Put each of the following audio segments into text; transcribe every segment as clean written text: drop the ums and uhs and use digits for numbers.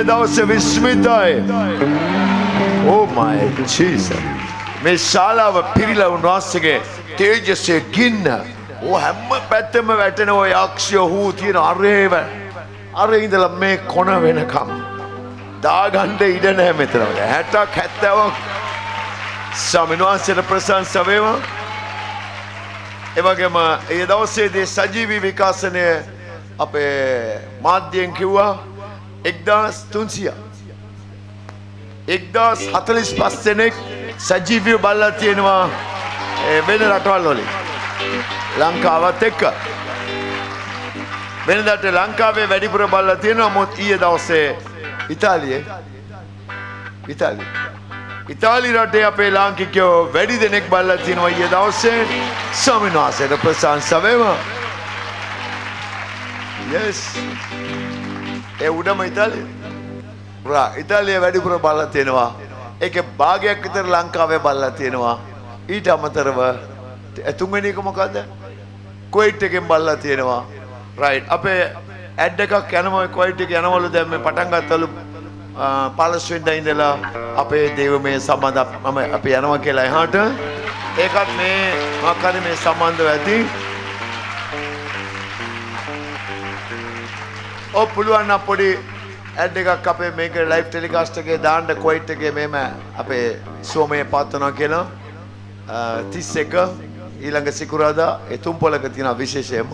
දවසේ විස්මිතයි. Oh my Jesus. මේ ශාලාව පිරීලා උන්වහන්සේගේ තේජස්සේ ගින්න. ඕ හැම පැත්තෙම වැටෙන ඔය යක්ෂය හූ තියෙන අරේව. අරේ ඉඳලා මේ කොන වෙනකම් දාගන්න ඉඩ නැහැ මෙතන. 60ක් 70ක් සමිනවාසයට ප්‍රශංසා වේවා. ඒ වගේම ඒ දවසේදී සජීවී විකාශනය අපේ මාධ්‍යයෙන් කිව්වා 1300 1045 දෙනෙක් සජීවීව බලලා තියෙනවා වෙන රටවල් වලින් ලංකාවත් එක්ක වෙනදාට ලංකාවේ වැඩිපුර බලලා තියෙනවා මොකද ඊයේ දවසේ ඉතාලි රටේ අපේ ලාංකිකයෝ වැඩි දෙනෙක් බලලා තියෙනවා ඊයේ දවසේ ස්වාමීන් වහන්සේට ප්‍රශංසා වේවා. Yes. ඒ උඩම ඉතාලිය වැඩිපුර බලලා තියෙනවා. ඒකේ භාගයක් විතර ලංකාවේ බලලා තියෙනවා. ඊට අමතරව තුන්වෙනි එක මොකද්ද? කුවයිට් එකෙන් බලලා තියෙනවා. රයිට්. අපේ ඇඩ් එකක් යනවා කුවයිට් එක යනවලු දැන් මේ පටන් ගත්තලු 15 වෙනිදා ඉඳලා අපේ දේවමය සම්බන්ධ අපි යනවා කියලා එහාට. ඒකත් මේ මොකක් හරි මේ සම්බන්ධව ඇති. ඔව් පුළුවන් නම් පොඩි ඇඩ් එකක් අපේ මේක ලයිව් ටෙලිකාස්ට් එකේ දාන්න කුවයිට් එකේ මෙහෙම අපේ සෝමයේ පාත්වනවා කියලා 31 ඊළඟ සිකුරාදා ඒ තුම්පලක තියෙන විශේෂයම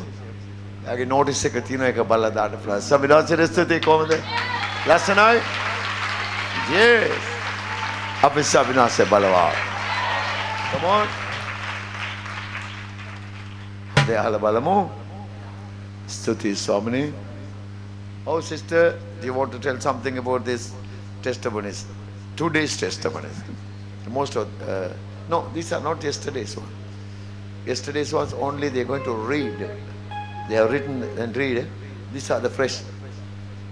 එයාගේ නෝටිස් එක තියෙන එක බලලා දාන්න පුළුවන්. සමිදාසෙ ස්තුතියි කොහමද? ලස්සනයි. yes. අපි සමිනාසේ බලවා. come on. දෙහල බලමු. ස්තුතියි ස්වාමිනේ. Oh, sister, do you want to tell something about this testimonies? Today's testimonies. Most of, no, these are not yesterday's one. Yesterday's ones only they're going to read. They have written and read. These are the fresh.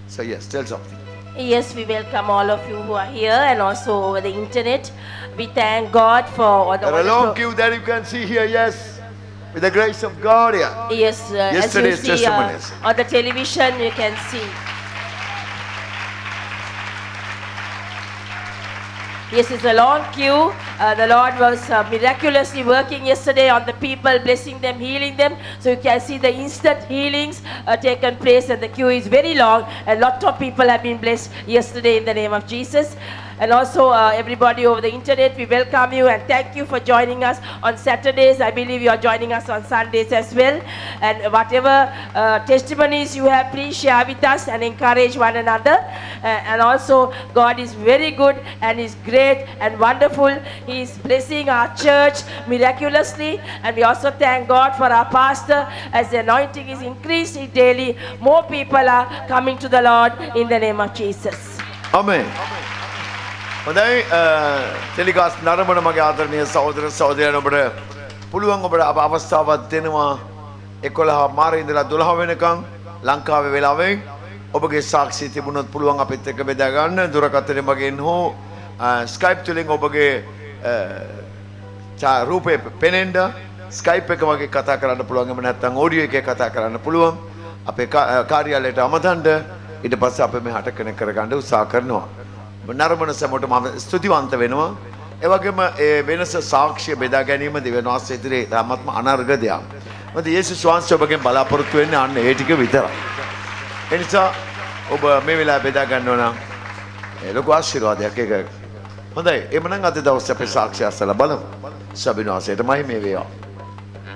So yes, tell something. Yes, we welcome all of you who are here and also over the internet. We thank God for all the There are a long queue that you can see here, yes. With the grace of God, yeah. Yes, Yesterday's as you see testimonies. on the television, you can see. Yes, it's a long queue. The Lord was miraculously working yesterday on the people, blessing them, healing them. So you can see the instant healings taken place, and the queue is very long. A lot of people have been blessed yesterday in the name of Jesus. And also everybody over the internet, we welcome you and thank you for joining us on Saturdays. I believe you are joining us on Sundays as well. And whatever testimonies you have, please share with us and encourage one another. And also God is very good and is great and wonderful. He is blessing our church miraculously. And we also thank God for our pastor as the anointing is increasing daily. More people are coming to the Lord in the name of Jesus. Amen. හොඳයි telecast නරඹන මගේ ආදරණීය සහෝදර සහෝදරයන් ඔබට පුළුවන් ඔබට අවස්ථාවක් දෙනවා 11 මාරේ ඉඳලා 12 වෙනකන් ලංකාවේ වෙලාවෙන් ඔබගේ සාක්ෂි තිබුණොත් පුළුවන් අපිත් එක්ක බෙදා ගන්න දුරකථනය මගින් හෝ ස්කයිප් තුලින් ඔබගේ රූපේ පෙනෙන්න ස්කයිප් එක වගේ කතා කරන්න පුළුවන් එහෙම නැත්නම් ඔඩියෝ එකේ කතා කරන්න පුළුවන් අපේ කාර්යාලයට අමතන්න ඊට පස්සේ අපි මෙහාට කනෙක්ට් කරගන්න උත්සාහ කරනවා නරඹන සමට මම ස්තුතිවන්ත වෙනවා. ඒ වගේම ඒ වෙනස සාක්ෂිය බෙදා ගැනීම දෙවියන් වහන්සේ ඉදිරියේ තාමත්ම අනර්ග දෙයක්. මොකද යේසුස් වහන්සේ ඔබගෙන් බලාපොරොත්තු වෙන්නේ අන්න ඒ ටික විතරයි. ඒ නිසා ඔබ මේ වෙලාව බෙදා ගන්නවා නම් ඒ ලොකු ආශිර්වාදයක් ඒක. හොඳයි. එhmenan අද දවසේ අපේ සාක්ෂිය අසලා බලමු. සබින වහන්සේට මහිමේ වේවා.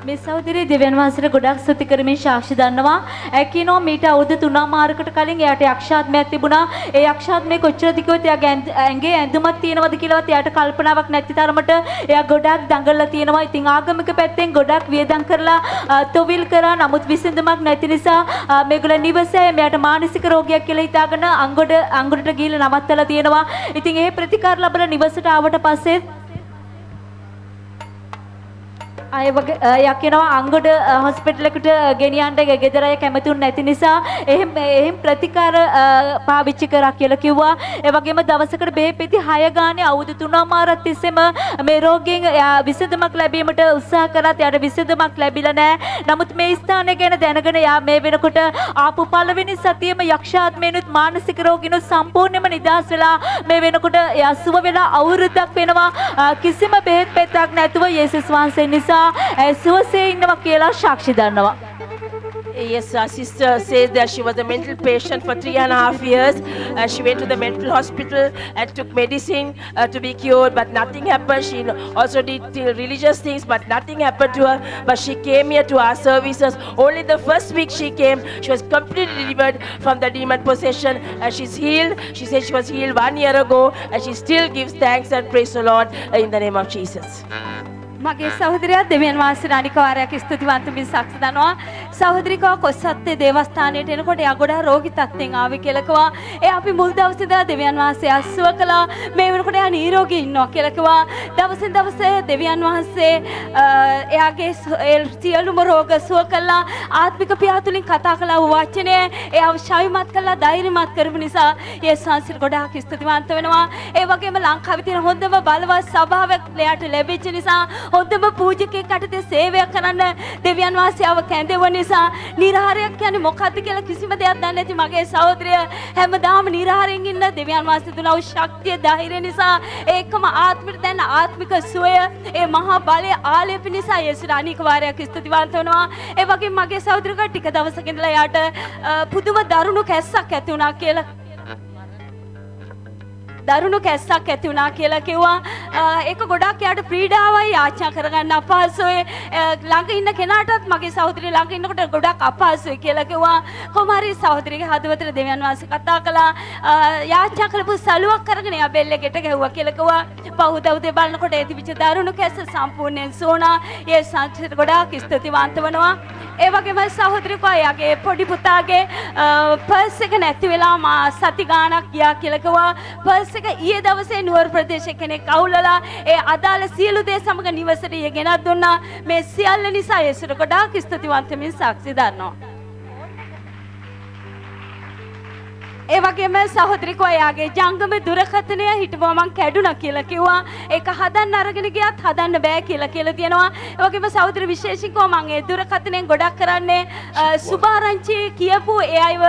මේ සහෝදරී දෙවියන් වහන්සේට ගොඩක් ස්තුති කරමින් සාක්ෂි දන්නවා. ඇකිනෝ මීට අවුරුදු 3මාරකට කලින් එයාට යක්ෂාත්මයක් තිබුණා. ඒ යක්ෂාත්මය කොච්චරද කිව්වොත් එයාගේ ඇඟේ ඇඳුමක් තියෙනවද කියලාවත් එයාට කල්පනාවක් නැති තරමට එයා ගොඩක් දඟලලා තියෙනවා. ඉතින් ආගමික පැත්තෙන් ගොඩක් වියදම් කරලා තොවිල් කරා. නමුත් විසඳුමක් නැති නිසා මේගොල්ලෝ නිවසේ මෙයාට මානසික රෝගයක් කියලා හිතාගෙන අංගොඩට ගිහිල්ලා නවත්තලා තියෙනවා. ඉතින් ඒ ප්‍රතිකාර ලැබලා නිවසට ආවට පස්සේ අය වගේ යා කියනවා අංගොඩ හොස්පිටල් එකට ගෙනියන්න ගෙදර අය කැමතුන් නැති නිසා එහෙම ප්‍රතිකාර පාවිච්චි කරා කියලා කිව්වා. ඒ වගේම දවසකට බෙහෙත් පෙති 6 ගානේ අවුරුදු 3මාරක් තිස්සෙම මේ රෝගීන් විසඳුමක් ලැබීමට උත්සාහ කරත් යාට විසඳුමක් ලැබිලා නැහැ. නමුත් මේ ස්ථානය ගැන දැනගෙන යා මේ වෙනකොට ආපු පළවෙනි සතියේම යක්ෂාත්මයන්ුත් මානසික රෝගීනුත් සම්පූර්ණයෙන්ම නිදහස් වෙලා මේ වෙනකොට යා සුව වෙලා අවුරුද්දක් වෙනවා. කිසිම බෙහෙත් පෙත්තක් නැතුව යේසුස් වහන්සේ නිසා සුවසේ ඉන්නවා කියලා සාක්ෂි දන්නවා. Yes, our sister says that she was a mental patient for 3.5 years. She went to the mental hospital and took medicine to be cured, but nothing happened. She also did religious things, but nothing happened to her. But she came here to our services. Only the first week she came, she was completely delivered from the demon possession, and she's healed. She said she was healed 1 year ago, and she still gives thanks and praise the Lord in the name of Jesus. මගේ සහෝදරයා දෙවියන් වහන්සේට අනික වාරයක් ස්තුතිවන්ත මින් සාක්ෂි දනවා. සහෝදරිකව කොස්සත්තේ දේවස්ථානයට එනකොට එයා ගොඩාක් රෝගී තත්ත්වෙන් ආවේ කියලා කිව්වා. එයා අපි මුල් දවසේ ඉඳලා දෙවියන් වහන්සේ අසුව කළා. මේ වෙනකොට එයා නිරෝගී ඉන්නවා කියලා කිව්වා. දවසින් දවස දෙවියන් වහන්සේ එයාගේ සියලුම රෝග සුව කළා. ආත්මික පියාතුලින් කතා කළා වචනය එයාව ශෛමත් කළා, ධෛර්යමත් කරපු නිසා යේසුස් වහන්සේට ගොඩාක් ස්තුතිවන්ත වෙනවා. ඒ වගේම ලංකාවේ තියෙන හොඳම බලවත් සභාවක් එයාට ලැබිච්ච නිසා හොඳම පූජකයෙක් අතේ සේවය කරන්න දෙවියන් වහන්සේව කැඳෙව නිසා නිරහාරයක් කියන්නේ මොකක්ද කියලා කිසිම දෙයක් දන්නේ නැති මගේ සහෝදරය හැමදාම නිරහාරයෙන් ඉන්න දෙවියන් වහන්සේ දුනා වූ ශක්තිය ධෛර්යය නිසා ඒකම ආත්මික දැන ආත්මික සුවය ඒ මහා බලය ආලේප නිසා යේසුස් අනික වාරයක් ස්තුතිවන්ත වෙනවා. ඒ වගේම මගේ සහෝදරක ටික දවසක ඉඳලා යාට පුදුම දරුණු කැස්සක් ඇති වුණා කියලා දරුණු කැස්සක් ඇති වුණා කියලා කිව්වා. ඒක ගොඩක් යාට පීඩාවයි යාචනා කරගන්න අපහසුයි. ළඟ ඉන්න කෙනාටත් මගේ සහෝදරිය ළඟ ඉන්නකොට ගොඩක් අපහසුයි කියලා කිව්වා. කොහොමhari සහෝදරියගේ හදවතට දෙවියන් වහන්සේ කතා කළා. යාචනා කරපු සලුවක් කරගෙන යා බෙල්ලේ ගෙට ගැහුවා කියලා කිව්වා. පහුද උදේ බලනකොට ඒ තිබිච්ච දරුණු කැස්ස සම්පූර්ණයෙන් සෝනා. ඒ සංසිත ගොඩාක් ස්තුතිවන්ත වෙනවා. ඒ වගේම සහෝදරියකෝ යාගේ පොඩි පුතාගේ පර්ස් එක නැති වෙලා මා සති ගාණක් ගියා කියලා කිව්වා. පර්ස් එක ඊයේ දවසේ නුවර ප්‍රදේශයේ කෙනෙක් අවුලලා ඒ අදාළ සියලු දේ සමග නිවසට ගෙනත් දුන්නා. මේ සියල්ල නිසා යේසුට ගොඩාක් ස්තුතිවන්ත මින් සාක්ෂි දන්නවා. ඒ වගේම සහෝදරිකෝ එයාගේ ජංගම දුරකථනය හිටුවා මං කැඩුනා කියලා කිව්වා. ඒක හදන්න අරගෙන ගියත් හදන්න බෑ කියලා තියෙනවා. ඒ වගේම සහෝදර විශේෂිකව මං ඒ දුරකථනයෙන් ගොඩක් කරන්නේ සුභාරංචි කියපු ඒ අයව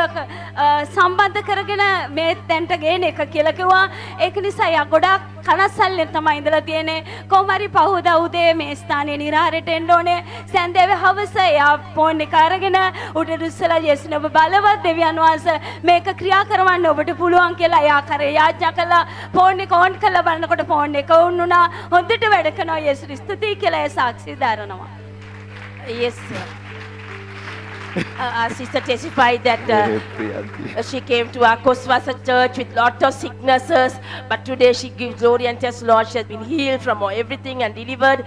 සම්බන්ධ කරගෙන මේ තැන්ට ගේන එක කියලා කිව්වා. ඒක නිසා එයා ගොඩක් කනස්සල්ලෙන් තමයි ඉඳලා තියෙන්නේ. කොහොමhari පහුවදා උදේ මේ ස්ථානයේ නිරාරයට එන්න ඕනේ. සැන්දෑවේ හවස එයා ෆෝන් එක අරගෙන උඩට උස්සලා යේසුස් ඔබ බලවත් දෙවියන් වහන්සේ මේක ක්‍රියා කරවන්න ඔබට පුළුවන් කියලා එයා කරේ යාඥා කළා. ෆෝන් එක ඕන් කරලා බලනකොට ෆෝන් එක ඕන් වුණා. හොඳට වැඩ කරනවා යේසුස් ස්තුතියි කියලා ඒ සාක්ෂි දරනවා. Yes, sir. Our sister testified that she came to our Koswasa church with lot of sicknesses, but today she gives glory and tells Lord she has been healed from everything and delivered.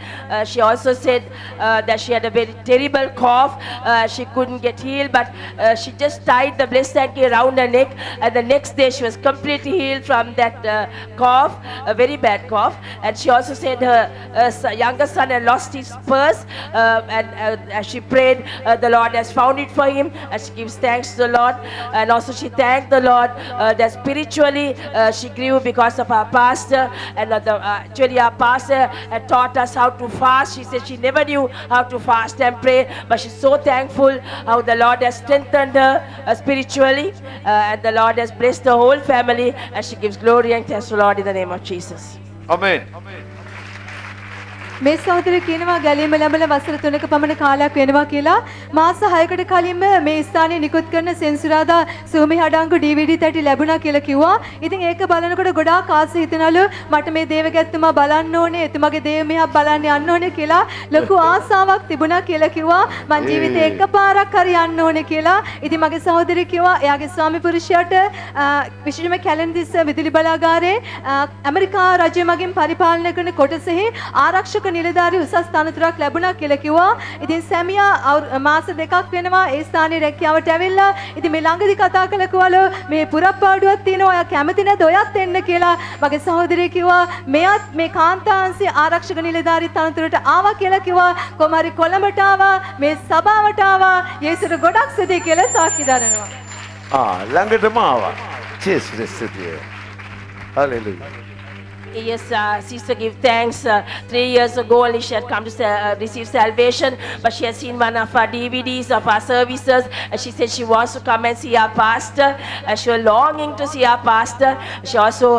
She also said that she had a very terrible cough. She couldn't get healed, but she just tied the blessed hanky around her neck, and the next day she was completely healed from that cough, a very bad cough. And she also said her younger son had lost his purse, and as she prayed, the Lord has found it for him, and she gives thanks to the Lord. And also she thanked the Lord that spiritually she grew because of our pastor, and actually our pastor had taught us how to fast. She said she never knew how to fast and pray, but she's so thankful how the Lord has strengthened her spiritually, and the Lord has blessed the whole family, and she gives glory and thanks to the Lord in the name of Jesus. Amen. මේ සහෝදරය කියනවා ගැලීම ලැබලා වසර 3ක පමණ කාලයක් වෙනවා කියලා. මාස 6කට කලින්ම මේ ස්ථානයේ නිකුත් කරන සෙන්සුරාදා සූමි හඩංගු DVD තැටි ලැබුණා කියලා කිව්වා. ඉතින් ඒක බලනකොට ගොඩාක් ආස හිතනලු මට මේ දේවගැත්තුමා බලන්න ඕනේ, එතුමාගේ දේව මෙහා බලන්න යන්න ඕනේ කියලා ලොකු ආසාවක් තිබුණා කියලා කිව්වා. මං ජීවිතේ එකපාරක් හරි යන්න ඕනේ කියලා. ඉතින් මගේ සහෝදරිය කිව්වා එයාගේ ස්වාමි පුරුෂයාට විශේෂයෙන්ම කැලණිදිස්ස විදුලි බලාගාරයේ ඇමරිකා රජය මගින් පරිපාලනය කරන කොටසෙහි ආරක්ෂක ආරක්ෂක නිලධාරී උසස් තනතුරක් ලැබුණා කියලා කිව්වා. ඉතින් සැමියා මාස දෙකක් වෙනවා ඒ ස්ථානයේ රැකියාවට ඇවිල්ලා. ඉතින් මේ ළඟදි කතා කළ කිව්වලු මේ පුරප්පාඩුවක් තියෙනවා ඔයා කැමති නැද්ද ඔයත් එන්න කියලා. මගේ සහෝදරිය කිව්වා මෙයත් මේ කාන්තාංශයේ ආරක්ෂක නිලධාරී තනතුරට ආවා කියලා කිව්වා. කොමාරි කොළඹට ආවා මේ සභාවට ආවා. යේසුට ගොඩක් ස්තුතියි කියලා සාක්ෂි දරනවා. ළඟටම ආවා. ජේසුස් ස්තුතියි. Hallelujah. Yes, sister, give thanks. 3 years ago only she had come to receive salvation, but she has seen one of our DVDs of our services, and she said she wants to come and see our pastor. She was longing to see our pastor. She also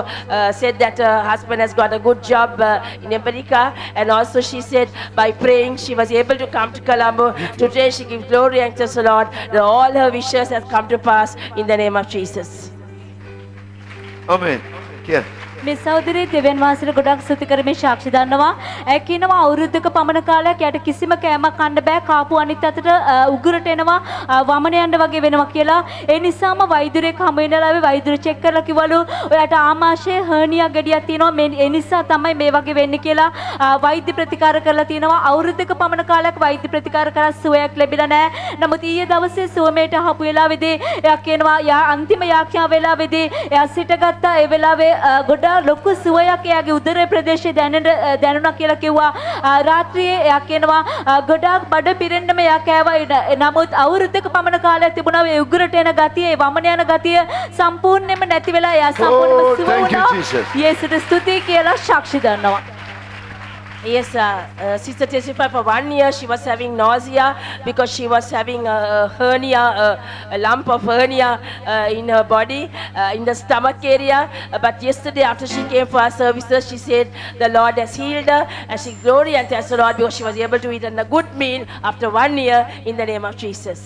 said that her husband has got a good job in America, and also she said by praying she was able to come to Colombo. Today she gives glory and thanks the Lord that all her wishes have come to pass in the name of Jesus. Amen. Kia. මේ සහෝදරී දෙවියන් වහන්සේට ගොඩක් ස්තුති කරමින් සාක්ෂි දන්නවා. කියනවා අවුරුද්දක පමණ කාලයක් යට කිසිම කෑමක් කන්න බෑ. කාපු අනිත් අතට උගුරට එනවා වමන යන්න වගේ වෙනවා කියලා. ඒ නිසාම වෛද්‍යරයෙක් හමු වෙනලාවේ වෛද්‍යරු චෙක් කරලා කිව්වලු ඔයාට ආමාශයේ හර්නියා ගෙඩියක් තියෙනවා. මේ ඒ නිසා තමයි මේ වගේ වෙන්නේ කියලා වෛද්‍ය ප්‍රතිකාර කරලා තිනවා. අවුරුද්දක පමණ කාලයක් වෛද්‍ය ප්‍රතිකාර කරලා සුවයක් ලැබිලා නැහැ. නමුත් ඊයේ දවසේ සුවමේට ආපු වෙලාවේදී එයා කියනවා යා අන්තිම යාඥා වෙලාවේදී එයා සිටගත්තා. ඒ වෙලාවේ ගොඩාක් ලොකු සුවයක් එයාගේ උදර ප්‍රදේශයේ දැනුණා කියලා කිව්වා. රාත්‍රියේ එයා කියනවා ගොඩාක් බඩ පිරෙන්නම එයා කෑවා. නමුත් අවුරුද්දක පමණ කාලයක් තිබුණා ඒ උගුරට එන ගතිය, ඒ වමන යන ගතිය සම්පූර්ණයෙන්ම නැති වෙලා එයා සම්පූර්ණයෙන්ම සුව වුණා. යේසුට ස්තුතියි කියලා සාක්ෂි දන්නවා. Yes, sister testified for 1 year she was having nausea because she was having a hernia, a lump of hernia in her body, in the stomach area. But yesterday after she came for her services, she said the Lord has healed her and she glory and thanks the Lord because she was able to eat a good meal after 1 year in the name of Jesus.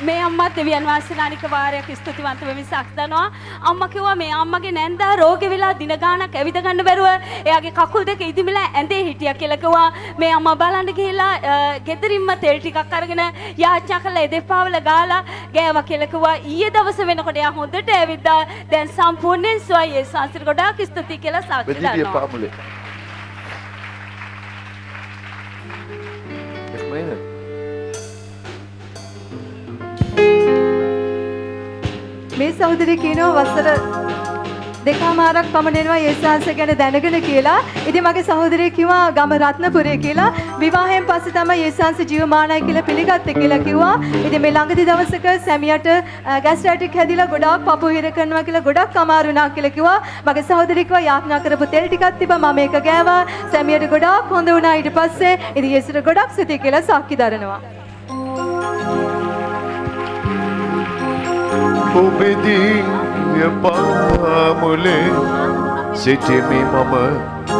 මේ අම්මා දෙවියන් වහන්සේලා අනික වාරයක් ස්තුතිවන්ත වෙමින් සාක්ෂි දනවා. අම්මා කිව්වා මේ අම්මගේ නැන්දා රෝගෙ වෙලා දින ගාණක් ඇවිද ගන්න බැරුව එයාගේ කකුල් දෙක ඉදිමිලා ඇඳේ හිටියා කියලා කිව්වා. මේ අම්මා බලන්න ගිහිල්ලා ගෙදරින්ම තෙල් ටිකක් අරගෙන යාච්චා කරලා එදෙපාවල ගාලා ගෑවා කියලා කිව්වා. ඊයේ දවසේ වෙනකොට එයා හොඳට ඇවිද්දා. දැන් සම්පූර්ණයෙන් සුවයි. ඒ සංසිර ගොඩාක් ස්තුතියි කියලා සාක්ෂි දනවා. මේ සහෝදරිය කියනවා වසර දෙකමාරක් පමණ එනවා යේසුස් ගැන දැනගෙන කියලා. ඉතින් මගේ සහෝදරිය කිව්වා ගම රත්නපුරේ කියලා. විවාහයෙන් පස්සේ තමයි යේසුස් ජීවමානයි කියලා පිළිගත්තේ කියලා කිව්වා. ඉතින් මේ ළඟදි දවසක සැමියාට ગેස්ට්‍රයිටික් හැදිලා ගොඩාක් පපුව හිර කරනවා කියලා ගොඩක් අමාරු වුණා කියලා කිව්වා. මගේ සහෝදරිය කිව්වා යාඥා කරපු තෙල් ටිකක් තිබ්බා මම ඒක ගෑවා. සැමියාට ගොඩාක් හොඳ වුණා. ඊට පස්සේ ඉතින් යේසුට ගොඩක් ස්තුතියි කියලා සාක්ෂි දරනවා. Obedinha pamule sitimi mama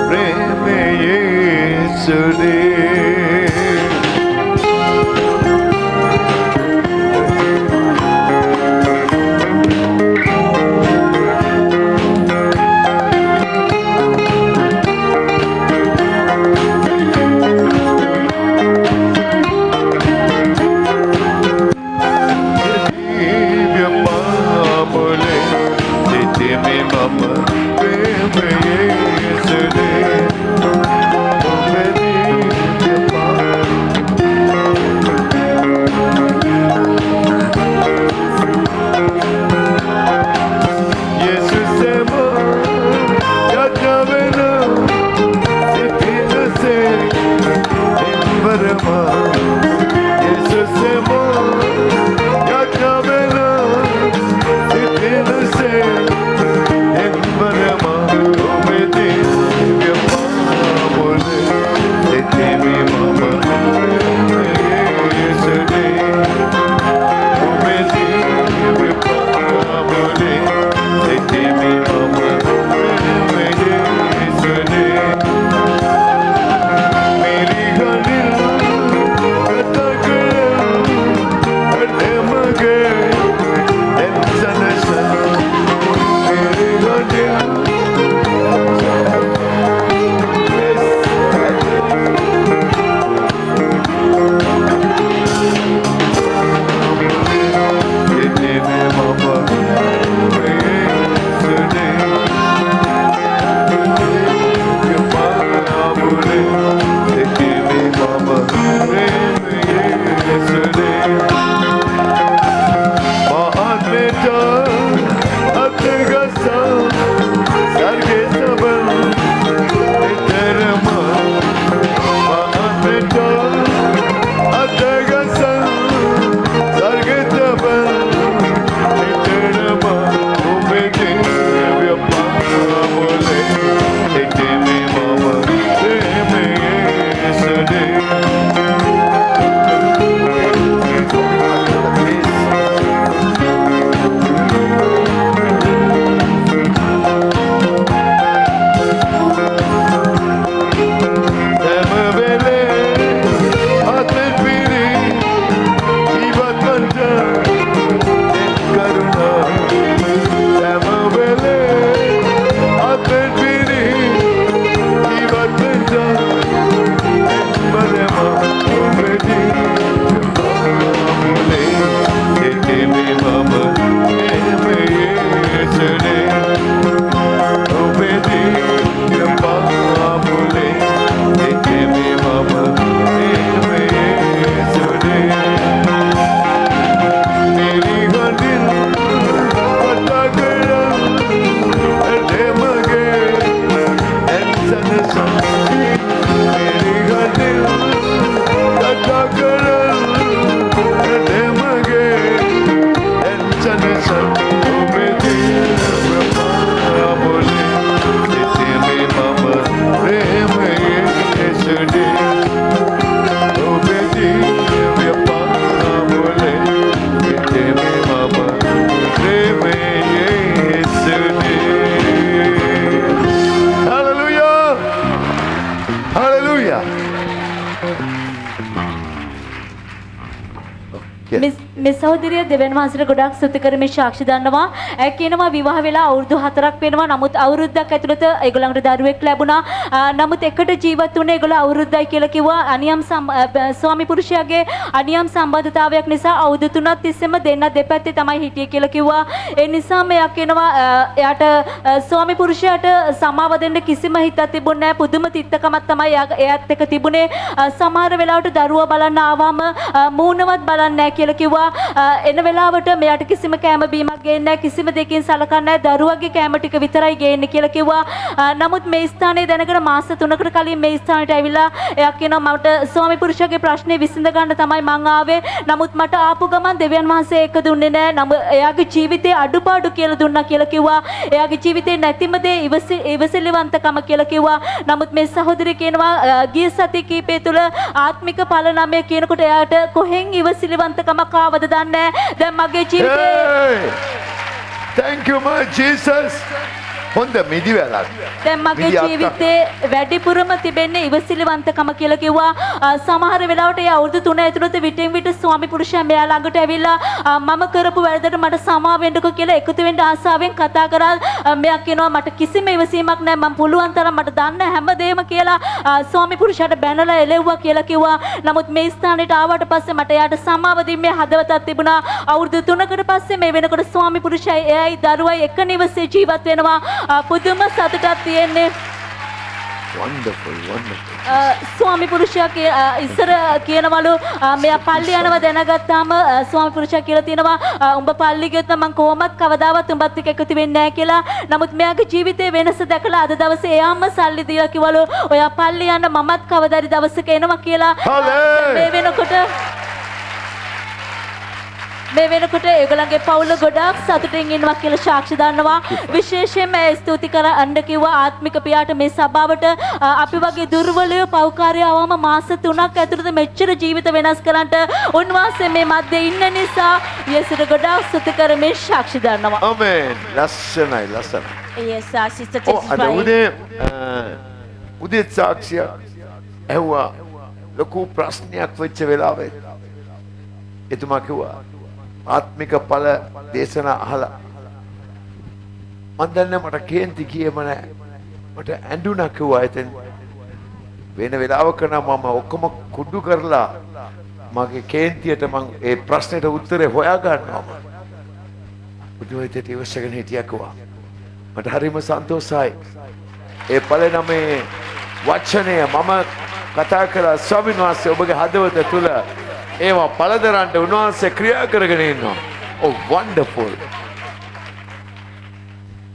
preme yesude මේ සහෝදරිය දෙවන් වහන්සේට ගොඩාක් ස්තුති කරමින් සාක්ෂි දන්නවා. කියනවා විවාහ වෙලා අවුරුදු 4ක් වෙනවා. නමුත් අවුරුද්දක් ඇතුළත ඒගොල්ලන්ට දරුවෙක් ලැබුණා. නමුත් එකට ජීවත් වුණේ ඒගොල්ලෝ අවුරුද්දයි කියලා කිව්වා. අනියම් ස්වාමි පුරුෂයාගේ අනියම් සම්බන්ධතාවයක් නිසා අවුරුදු 3ක් තිස්සෙම දෙන්න දෙපැත්තේ තමයි හිටියේ කියලා කිව්වා. ඒ නිසා මෙයා කියනවා එයාට ස්වාමි පුරුෂයාට සමාව දෙන්න කිසිම හිතක් තිබුණේ නැහැ. පුදුම තිත්තකමක් තමයි එයාත් එක්ක තිබුණේ. සමහර වෙලාවට දරුවා බලන්න ආවම මූණවත් බලන්නේ නැහැ කියලා කිව්වා. එන වෙලාවට මෙයාට කිසිම කැම බීමක් ගේන්නේ නැහැ, කිසිම දෙකින් සලකන්නේ නැහැ, දරුවගේ කැම ටික විතරයි ගේන්නේ කියලා කිව්වා. නමුත් මේ ස්ථානයේ දැනගෙන මාස 3කට කලින් මේ ස්ථානයට ඇවිල්ලා එයා කියනවා මට ස්වාමි පුරුෂයාගේ ප්‍රශ්නේ විසඳ ගන්න තමයි මං ආවේ. නමුත් මට ආපු ගමන් දෙවියන් වහන්සේ ඒක දුන්නේ නැහැ. එයාගේ ජීවිතේ අඩුපාඩු කියලා දුන්නා කියලා කිව්වා. එයාගේ ජීවිතේ නැතිම දේ ඉවසිලිවන්තකම කියලා කිව්වා. නමුත් මේ සහෝදරිය කියනවා ගිය සති කීපය තුළ ආත්මික ඵල 9 කියනකොට එයාට කොහෙන් ඉවසිලිවන්තකමක් ආවද දන්නේ නැහැ. දැන් මගේ ජීවිතේ Thank you my Jesus. හොඳ මිදි වැලක්. දැන් මගේ ජීවිතේ වැඩිපුරම තිබෙන්නේ ඉවසිලිවන්තකම කියලා කිව්වා. සමහර වෙලාවට ඒ අවුරුදු 3 ඇතුළත විටින් විට ස්වාමි පුරුෂයා මෙයා ළඟට ඇවිල්ලා මම කරපු වැරද්දට මට සමාව වෙන්නකෝ කියලා එකතු වෙන්න ආසාවෙන් කතා කරා. මෙයා කියනවා මට කිසිම ඉවසීමක් නැහැ, මම පුළුවන් තරම් මට දන්න හැමදේම කියලා ස්වාමි පුරුෂයාට බැනලා එලෙව්වා කියලා කිව්වා. නමුත් මේ ස්ථානෙට ආවට පස්සේ මට එයාට සමාව දීමේ හදවතක් තිබුණා. අවුරුදු 3කට පස්සේ මේ වෙනකොට ස්වාමි පුරුෂයා එයයි දරුවයි එක නිවසේ ජීවත් වෙනවා. පුදුම සතුටක් තියෙන්නේ. Wonderful, wonderful. ස්වාමි පුරුෂයා ඉස්සර කියනවලු මෙයා පල්ලි යනවා දැනගත්තාම ස්වාමි පුරුෂයා කියලා තියෙනවා උඹ පල්ලි ගියොත් නම් මං කොහොමත් කවදාවත් උඹත් එක්ක එකතු වෙන්නේ නැහැ කියලා. නමුත් මෙයාගේ ජීවිතේ වෙනස දැකලා අද දවසේ එයාම සල්ලි දීලා කිව්වලු ඔයා පල්ලි යන්න මමත් කවදාරි දවසක එනවා කියලා. මේ වෙනකොට ඒගොල්ලන්ගේ පවුල ගොඩාක් සතුටින් ඉන්නවා කියලා සාක්ෂි දන්නවා. විශේෂයෙන්ම ස්තුති කරන්න කිව්වා ආත්මික පියාට මේ සභාවට අපි වගේ දුර්වලයෝ පව්කාරයෝ ආවම මාස 3ක් ඇතුළත මෙච්චර ජීවිත වෙනස් කරන්නට උන්වහන්සේ මේ මැද්දේ ඉන්න නිසා යේසුට ගොඩාක් ස්තුති කරමින් සාක්ෂි දන්නවා. ආමේන්. ලස්සනයි ලස්සනයි. Yes, sister testifying. උදේ සාක්ෂිය ඇහුවා ලොකු ප්‍රශ්නයක් වෙච්ච වෙලාවේ එතුමා කිව්වා ආත්මික ඵල දේශනා අහලා මන් දන්නේ මට කේන්ති කියෙම නැහැ, මට ඇඬුණා කිව්වා. එතෙන් වෙන වෙලාවක නම් මම ඔක්කොම කුඩු කරලා මගේ කේන්තියට මම ඒ ප්‍රශ්නෙට උත්තරේ හොයා ගන්නවා. බුදුහිතට ඉවසගෙන හිටියා කිව්වා. මට හරිම සන්තෝෂයි. ඒ ඵල නමේ වචනය මම කතා කළා ස්වාමීන් වහන්සේ ඔබගේ හදවත තුල ඒවා පළදරන්ට උන්වහන්සේ ක්‍රියා කරගෙන ඉන්නවා. Oh, wonderful.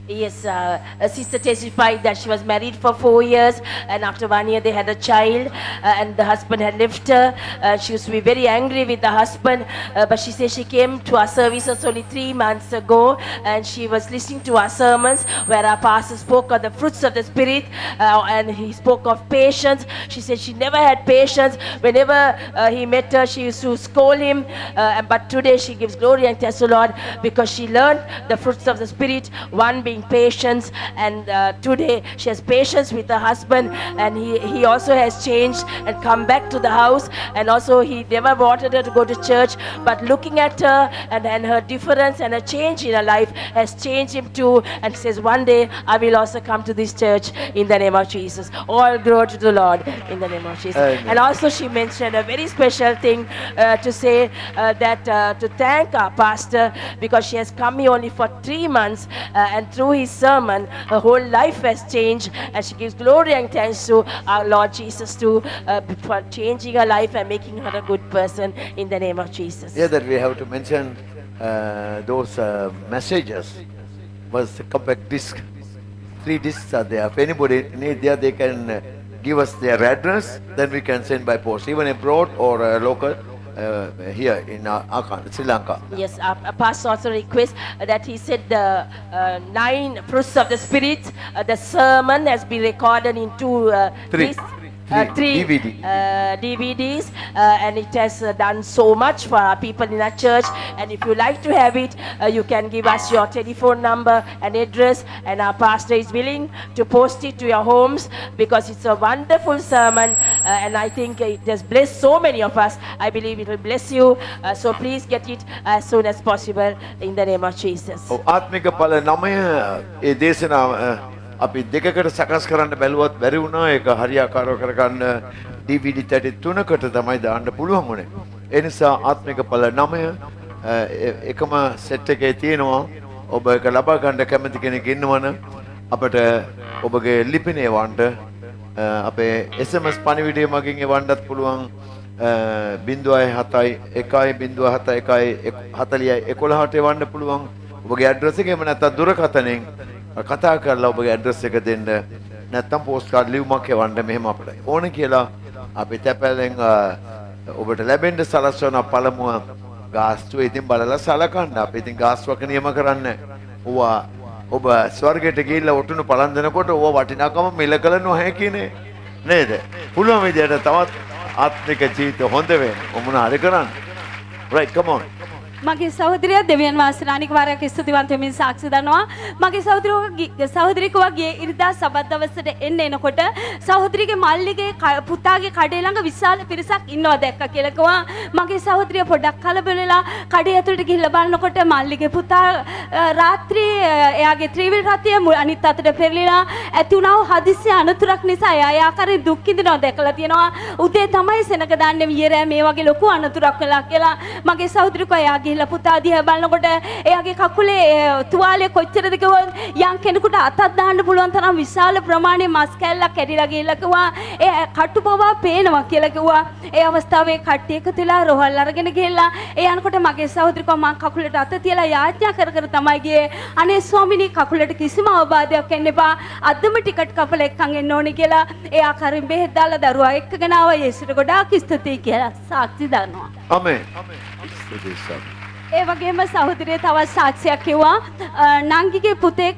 Yes, a sister testified that she was married for 4 years and after 1 year they had a child and the husband had left her. She used to be very angry with the husband but she said she came to our services only 3 months ago and she was listening to our sermons where our pastor spoke of the fruits of the spirit and he spoke of patience. She said she never had patience. Whenever he met her she used to scold him but today she gives glory and thanks to the Lord because she learned the fruits of the spirit, one being having patience, and today she has patience with her husband, and he also has changed and come back to the house, and also he never wanted her to go to church, but looking at her and her difference and a change in her life has changed him too, and says one day I will also come to this church in the name of Jesus. All glory to the Lord in the name of Jesus. Amen. And also she mentioned a very special thing to say that to thank our pastor, because she has come here only for 3 months, and through his sermon her whole life has changed, and she gives glory and thanks to our Lord Jesus too, for changing her life and making her a good person in the name of Jesus. Yeah, that we have to mention those messages was compact disc. 3 discs are there. If anybody need there, they can give us their address. Then we can send by post, even abroad or local here in Akan, Sri Lanka. Yes, our pastor also requests that he said the 9 fruits of the Spirit, the sermon has been recorded in 2 Three DVD. DVDs, and it has done so much for our people in our church. And if you like to have it, you can give us your telephone number and address, and our pastor is willing to post it to your homes, because it's a wonderful sermon, and I think it has blessed so many of us. I believe it will bless you, so please get it as soon as possible in the name of Jesus. ඔව් ආත්මික ඵල 9 ඒ දේශනාව අපි දෙකකට සකස් කරන්න බැලුවත් බැරි වුණා. ඒක හරියාකාරව කරගන්න DVD 33කට තමයි දාන්න පුළුවන් වුණේ. ඒ නිසා ආත්මික ඵල 9 එකම සෙට් එකේ තියෙනවා. ඔබ ඒක ලබා ගන්න කැමති කෙනෙක් ඉන්නවනම් අපිට ඔබගේ ලිපිනේ වන්න අපේ SMS පණිවිඩය මගින් එවන්නත් පුළුවන්. 07 1 40 එවන්න පුළුවන්. ඔබගේ ඇඩ්‍රස් එක එහෙම නැත්නම් දුරකථනයෙන් කතා කරලා ඔබගේ ඇඩ්‍රස් එක දෙන්න, නැත්නම් පෝස්ට් කාඩ් ලියුමක් එවන්න. මෙහෙම අපිට ඕන කියලා අපි තැපැලෙන් ඔබට ලැබෙන්න සලස්වන පළමුව ගාස්තුව ඉතින් බලලා සලකන්න. අපි ඉතින් ගාස්තුවක නියම කරන්නේ ඕවා ඔබ ස්වර්ගයට ගිහිල්ලා ඔටුනු පලන්දනකොට ඕවා වටිනාකම මිල කළ නොහැකිනේ නේද? පුළුවන් විදියට තවත් ආත්මික ජීවිත හොඳ වෙන්න මොන හරි කරන්න. Right, come on. මගේ සහෝදරිය දෙවියන් වහන්සේ අනික වාරයක් ස්තුතිවන්ත වෙමින් සාක්ෂි දනවා. මගේ සහෝදරියකවා ගියේ ඉරිදා සබත් දවසට එනකොට සහෝදරියගේ මල්ලිගේ පුතාගේ කඩේ ළඟ විශාල පිරිසක් ඉන්නවා දැක්කා කියලා කිව්වා. මගේ සහෝදරිය පොඩක් කලබල වෙලා කඩේ ඇතුළට ගිහිල්ලා බලනකොට මල්ලිගේ පුතා රාත්‍රියේ එයාගේ ත්‍රිවිල් රථය අනිත් අතට පෙරලිලා ඇති වුණා හදිස්සි අනතුරක් නිසා එයා ආකාරයෙන් දුක් විඳිනවා දැකලා තියෙනවා. උදේ තමයි සෙනඟ දාන්නේ ඊයේ මේ වගේ ලොකු අනතුරක් වෙලා කියලා. මගේ සහෝදරියකවා එයා ගිහිල්ලා පුතා දිහා බලනකොට එයාගේ කකුලේ තුවාලේ කොච්චරද කිව්වොත් යම් කෙනෙකුට අතක් දාන්න පුළුවන් තරම් විශාල ප්‍රමාණයේ මස් කැල්ලක් කැඩිලා ගිහිල්ලා කිව්වා ඒ කටුපවා පේනවා කියලා කිව්වා. ඒ අවස්ථාවේ කට්ටිය එකතු වෙලා රෝහල් අරගෙන ගිහිල්ලා ඒ යනකොට මගේ සහෝදරියකව මං කකුලට අත තියලා යාඥා කර කර තමයි ගියේ. අනේ ස්වාමිනී කකුලට කිසිම අවබෝධයක් එන්න එපා. අදම ටිකට් කපලා එක්කන් එන්න ඕනේ කියලා ඒ ආකාරයෙන් බෙහෙත් දාලා දරුවා එක්කගෙන ආවා. යේසුට ගොඩාක් ස්තුතියි කියලා සාක්ෂි දානවා. Amen. ස්තුතියි සර්. ඒ වගේම සහෝදරිය තවත් සාක්ෂියක් කිව්වා. නංගිගේ පුතෙක්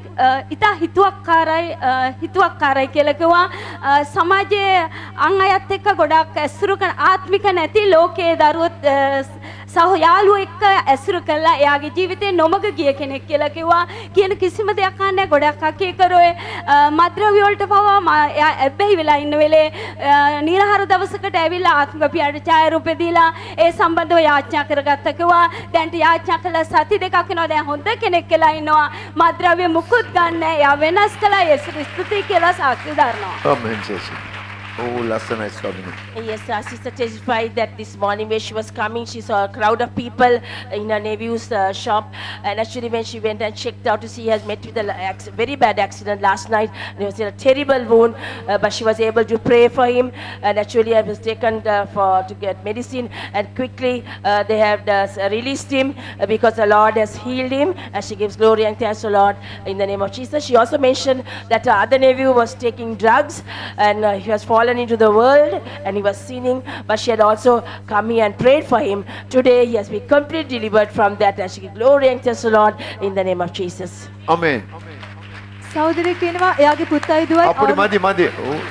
ඉතා හිතුවක්කාරයි කියලා කිව්වා. සමාජයේ අන් අයත් එක්ක ගොඩක් ඇසුරු කරන ආත්මික නැති ලෝකයේ දරුවෝ යාළුවෝ එක්ක ඇසුරු කළා. එයාගේ ජීවිතේ නොමග ගිය කෙනෙක් කියලා කිව්වා. කියන කිසිම දෙයක් අහන්නේ ගොඩක් අකේ කරෝේ මද්ද්‍රව්‍ය වලට පවා එයා ඇබ්බැහි වෙලා ඉන්න වෙලේ නිරහර දවසකට ඇවිල්ලා ආත්මික පියාට ඡායාරූපෙ දීලා ඒ සම්බන්ධව යාඥා කරගත්තා කිව්වා. දැන් යාඥා කළා සති දෙකක් වෙනවා. දැන් හොඳ කෙනෙක් කියලා ඉන්නවා. මද්ද්‍රව්‍ය මුකුත් ගන්න නැහැ. එයා වෙනස් කළා. යේසුස් ස්තුතියි කියලා සාක්ෂි දරනවා. Amen, Jesus. Oh, last night, Swami. Yes, our sister testified that this morning when she was coming, she saw a crowd of people in her nephew's shop. And actually, when she went and checked out to see, he has met with a very bad accident last night. And he was in a terrible wound, but she was able to pray for him. And actually, I was taken to get medicine. And quickly, they have released him because the Lord has healed him. And she gives glory and thanks to the Lord in the name of Jesus. She also mentioned that her other nephew was taking drugs and he was fallen into the world and he was sinning, but she had also come here and prayed for him. Today he has been completely delivered from that, and she gives glory and thanks to the Lord in the name of Jesus. Amen. සහෝදරිය කියනවා එයාගේ පුතයි දුවයි අපිට මදි. ඔව්.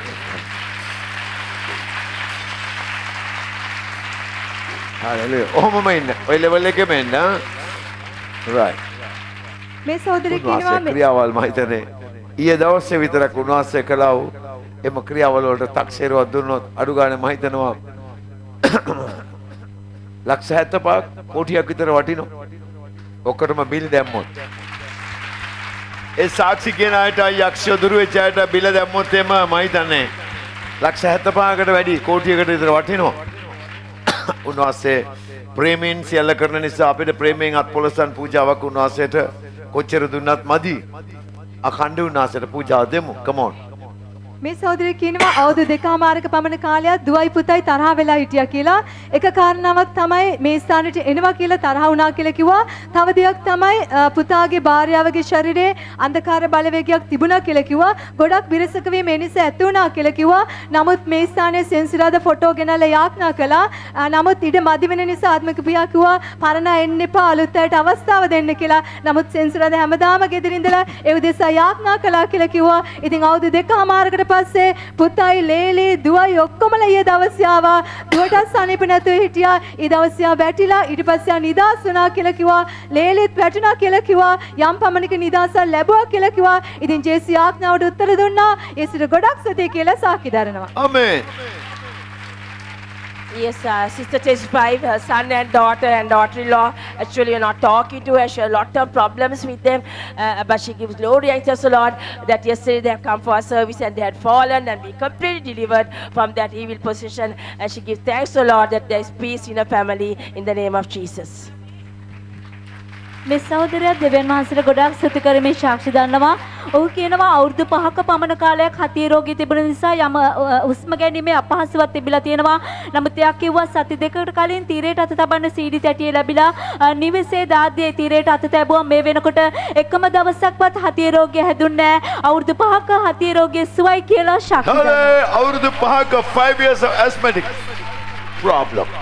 Hallelujah. ඔහොමම ඉන්න. ඔය level එකෙම එන්න. Right. මේ සහෝදරය කියනවා උන්වහන්සේ ක්‍රියාවල් මම හිතන්නේ ඊයේ දවසේ විතරක් උන්වහන්සේ කළා වූ එම ක්‍රියාවල වලට තක්සේරුවක් දුන්නොත් අඩු ගානේ මම හිතනවා ලක්ෂ 75ක් කෝටියක් විතර වටිනවා. ඔක්කොටම බිල් දැම්මොත්. ඒ සාක්ෂි කියන අයට යක්ෂය දුරු වෙච්ච අයට බිල දැම්මොත් එම මම හිතන්නේ ලක්ෂ 75කට වැඩි කෝටියකට විතර වටිනවා. උන්වහන්සේ ප්‍රේමයෙන් සියල්ල කරන නිසා අපිට ප්‍රේමයෙන් අත්පොලසන් පූජාවක් උන්වහන්සේට කොච්චර දුන්නත් මදි. අඛණ්ඩ උන්වහන්සේට පූජා දෙමු. come on. මේ සහෝදරය කියනවා අවුරුදු දෙකමාරක පමණ කාලයක් දුවයි පුතයි තරහ වෙලා හිටියා කියලා. එක කාරණාවක් තමයි මේ ස්ථානෙට එනවා කියලා තරහ වුණා කියලා කිව්වා. තව දෙයක් තමයි පුතාගේ භාර්යාවගේ ශරීරයේ අන්ධකාර බලවේගයක් තිබුණා කියලා කිව්වා. ගොඩක් විරසක වීම ඒ නිසා ඇති වුණා කියලා කිව්වා. නමුත් මේ ස්ථානයේ සෙන්සුරාදා ෆොටෝ ගෙනල්ලා යාඥා කළා. නමුත් ඉඩ මදි වෙන නිසා ආත්මික පියා කිව්වා පරණ එන්න එපා අලුත් අයට අවස්ථාව දෙන්න කියලා. නමුත් සෙන්සුරාදා හැමදාම ගෙදර ඉඳලා ඒ උදෙසා යාඥා කළා කියලා කිව්වා. ඉතින් අවුරුදු දෙකමාරකට පස්සේ පුතයි ලේලි දුවයි ඔක්කොමලා ඊයේ දවසේ ආවා. දුවට සනීප නැතුව හිටියා. ඊ දවසේ වැටිලා ඊට පස්සේ නිදාස් වුණා කියලා කිව්වා. ලේලිත් වැටුණා කියලා කිව්වා. යම් පමණක නිදාසක් ලැබුවා කියලා කිව්වා. ඉතින් ජේසි ආඥාවට උත්තර දුන්නා. ඒසිට ගොඩක් සතිය කියලා සාකි දරනවා. ආමේන්. Yes, sister testified, her son and daughter-in-law actually are not talking to her. She has a lot of problems with them, but she gives glory and thanks the Lord that yesterday they have come for our service and they had fallen and we completely delivered from that evil position. And she gives thanks to the Lord that there is peace in her family in the name of Jesus. මේ සහෝදරයා දෙවියන් වහන්සේට ගොඩාක් ස්තුති කරමින් සාක්ෂි දන්නවා. ඔහු කියනවා අවුරුදු 5ක පමණ කාලයක් හතිය රෝගී තිබුණ නිසා යම උස්ම ගැනීමේ අපහසුතාවක් තිබිලා තියෙනවා. නමුත් එයා කිව්වා සති දෙකකට කලින් තීරයට අත තබන්න සීඩි තැටිය ලැබිලා නිවෙසේ දාද්දී තීරයට අත තැබුවා. මේ වෙනකොට එකම දවසක්වත් හතිය රෝගය හැදුන්නේ නැහැ. අවුරුදු 5ක හතිය රෝගය සුවයි කියලා සාක්ෂි දන්නවා. අවුරුදු 5ක 5 years of asthmatic problem.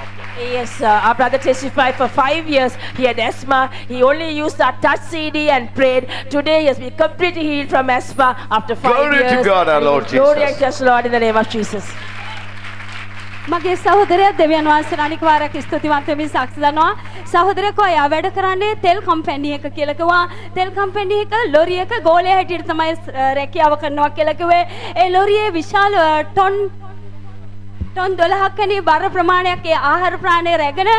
Yes, our brother testified for 5 years. He had asthma. He only used that touch CD and prayed. Today he has been completely healed from asthma after 5 Glory years. to God, our Lord Glory Jesus. and just Lord in the name of Jesus. මගේ සහෝදරයා දෙවියන් වහන්සේට අනික් වාරයක් ස්තුතිවන්ත වෙමින් සාක්ෂි දන්නවා. සහෝදරයා කොහේ වැඩ කරන්නේ තෙල් කම්පැනි එක කියලා කිව්වා. තෙල් කම්පැනි එක ලොරි එක ගෝලයේ හැටියට තමයි රැකියාව කරනවා කියලා කිව්වේ. ඒ ලොරියේ විශාල ටොන් 12ක් වැනි බර ප්‍රමාණයක් ඒ ආහාර ප්‍රාණය රැගෙන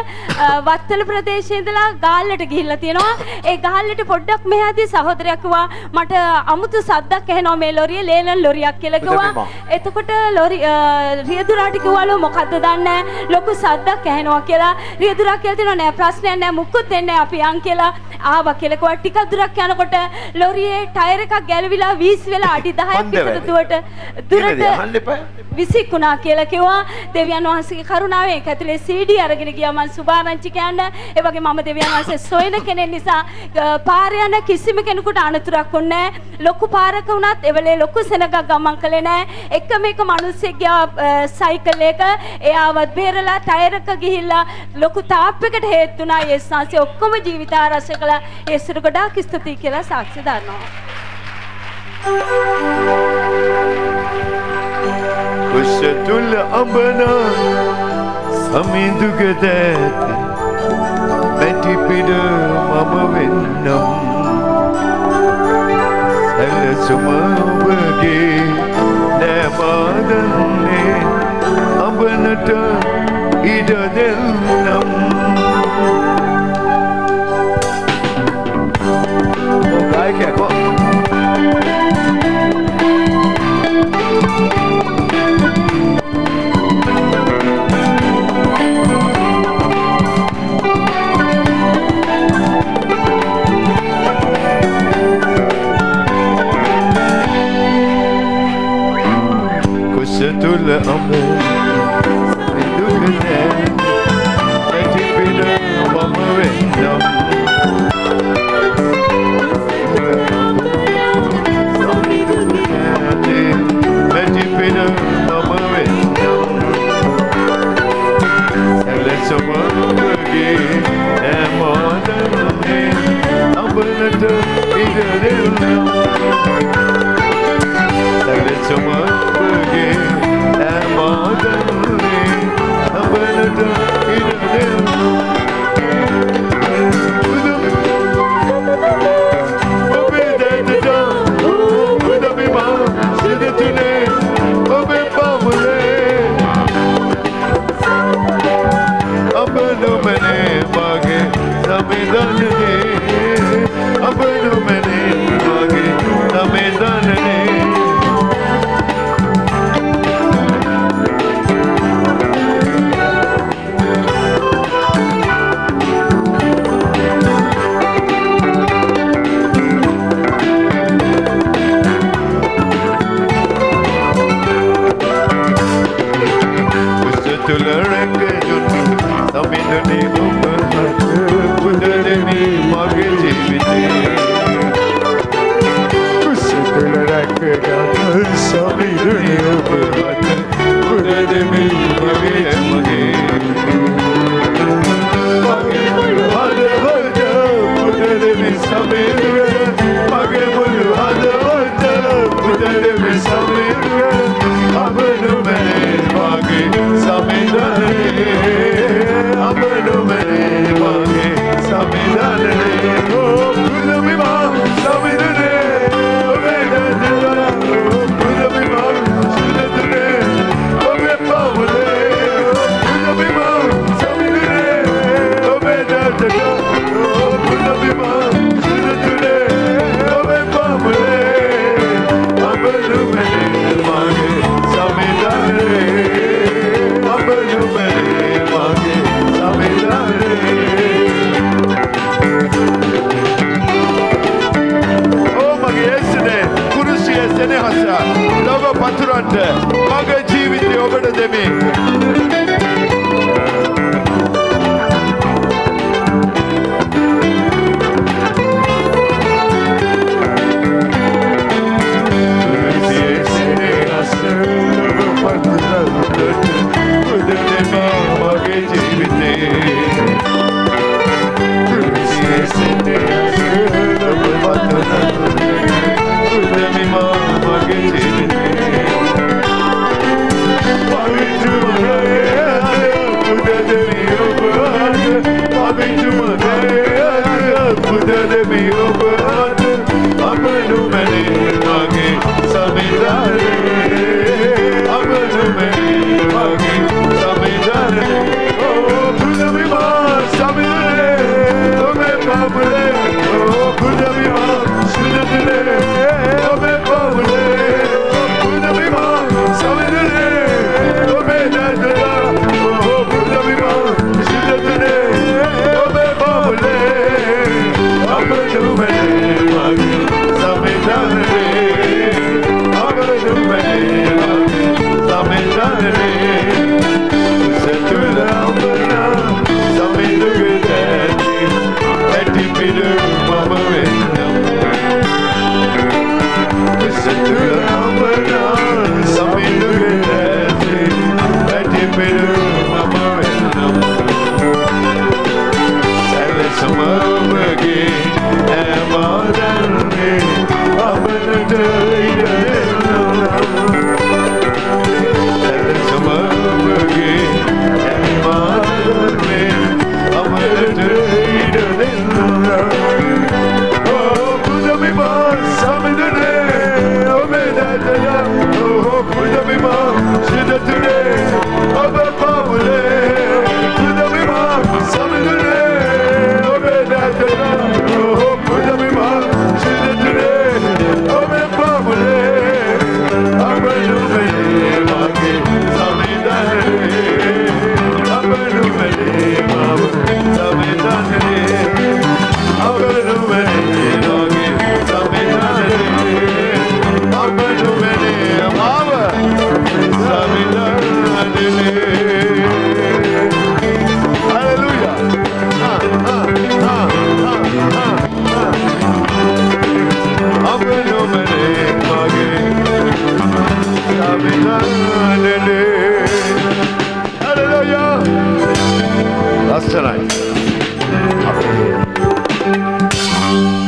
වත්තල ප්‍රදේශයේ ඉඳලා ගාල්ලට ගිහිල්ලා තියෙනවා. ඒ ගාල්ලට පොඩ්ඩක් මෙහාදී සහෝදරයා කිව්වා මට අමුතු සද්දක් ඇහෙනවා මේ ලොරිය ලේලන් ලොරියක් කියලා කිව්වා. එතකොට ලොරි රියදුරාට කිව්වලු මොකද්ද දන්නේ ලොකු සද්දක් ඇහෙනවා කියලා. රියදුරා කියලා තියෙනවා නෑ ප්‍රශ්නයක් නෑ මුකුත් වෙන්නේ අපි යන් කියලා ආවා කියලා කිව්වා. ටිකක් දුරක් යනකොට ලොරියේ ටයර් එකක් ගැලවිලා වීසි වෙලා අඩි 10ක් විතර දුරට විසිකුණා කියලා කිව්වා. දෙවියන් වහන්සේගේ කරුණාවෙන් ඒක ඇතුලේ CD අරගෙන ගියා මම සුභාරංචි කියන්න. ඒ වගේ මම දෙවියන් වහන්සේ සොයන කෙනෙක් නිසා පාර යන කිසිම කෙනෙකුට අනතුරක් වුණේ නැහැ. ලොකු පාරක වුණත් එවලේ ලොකු සෙනගක් ගමන් කළේ නැහැ. එකම එක මිනිස්සෙක් ගියා සයිකල් එක එයාවත් බේරලා ටයර් එක ගිහිල්ලා ලොකු තාප් එකට හේතු වුණා. ඒ සංසේ ඔක්කොම ජීවිත ආරක්ෂා කළා. ඒසට ගොඩාක් ස්තුතියි කියලා සාක්ෂි දරනවා. කුෂතුල අඹන සමිඳුගත ඇත මැටි පිඩ මම වෙන්නම් සැලසුම ඔබගේ නැමාදන්නේ අඹනට ඉඩ දෙන්නම් ගායකයා කො තුල අඹ සමිඳුගත සමිඳන්නේ අප නොමැනේ මගේ සමිඳන්නේ මගේ ජීවිතය ඔබට දෙමි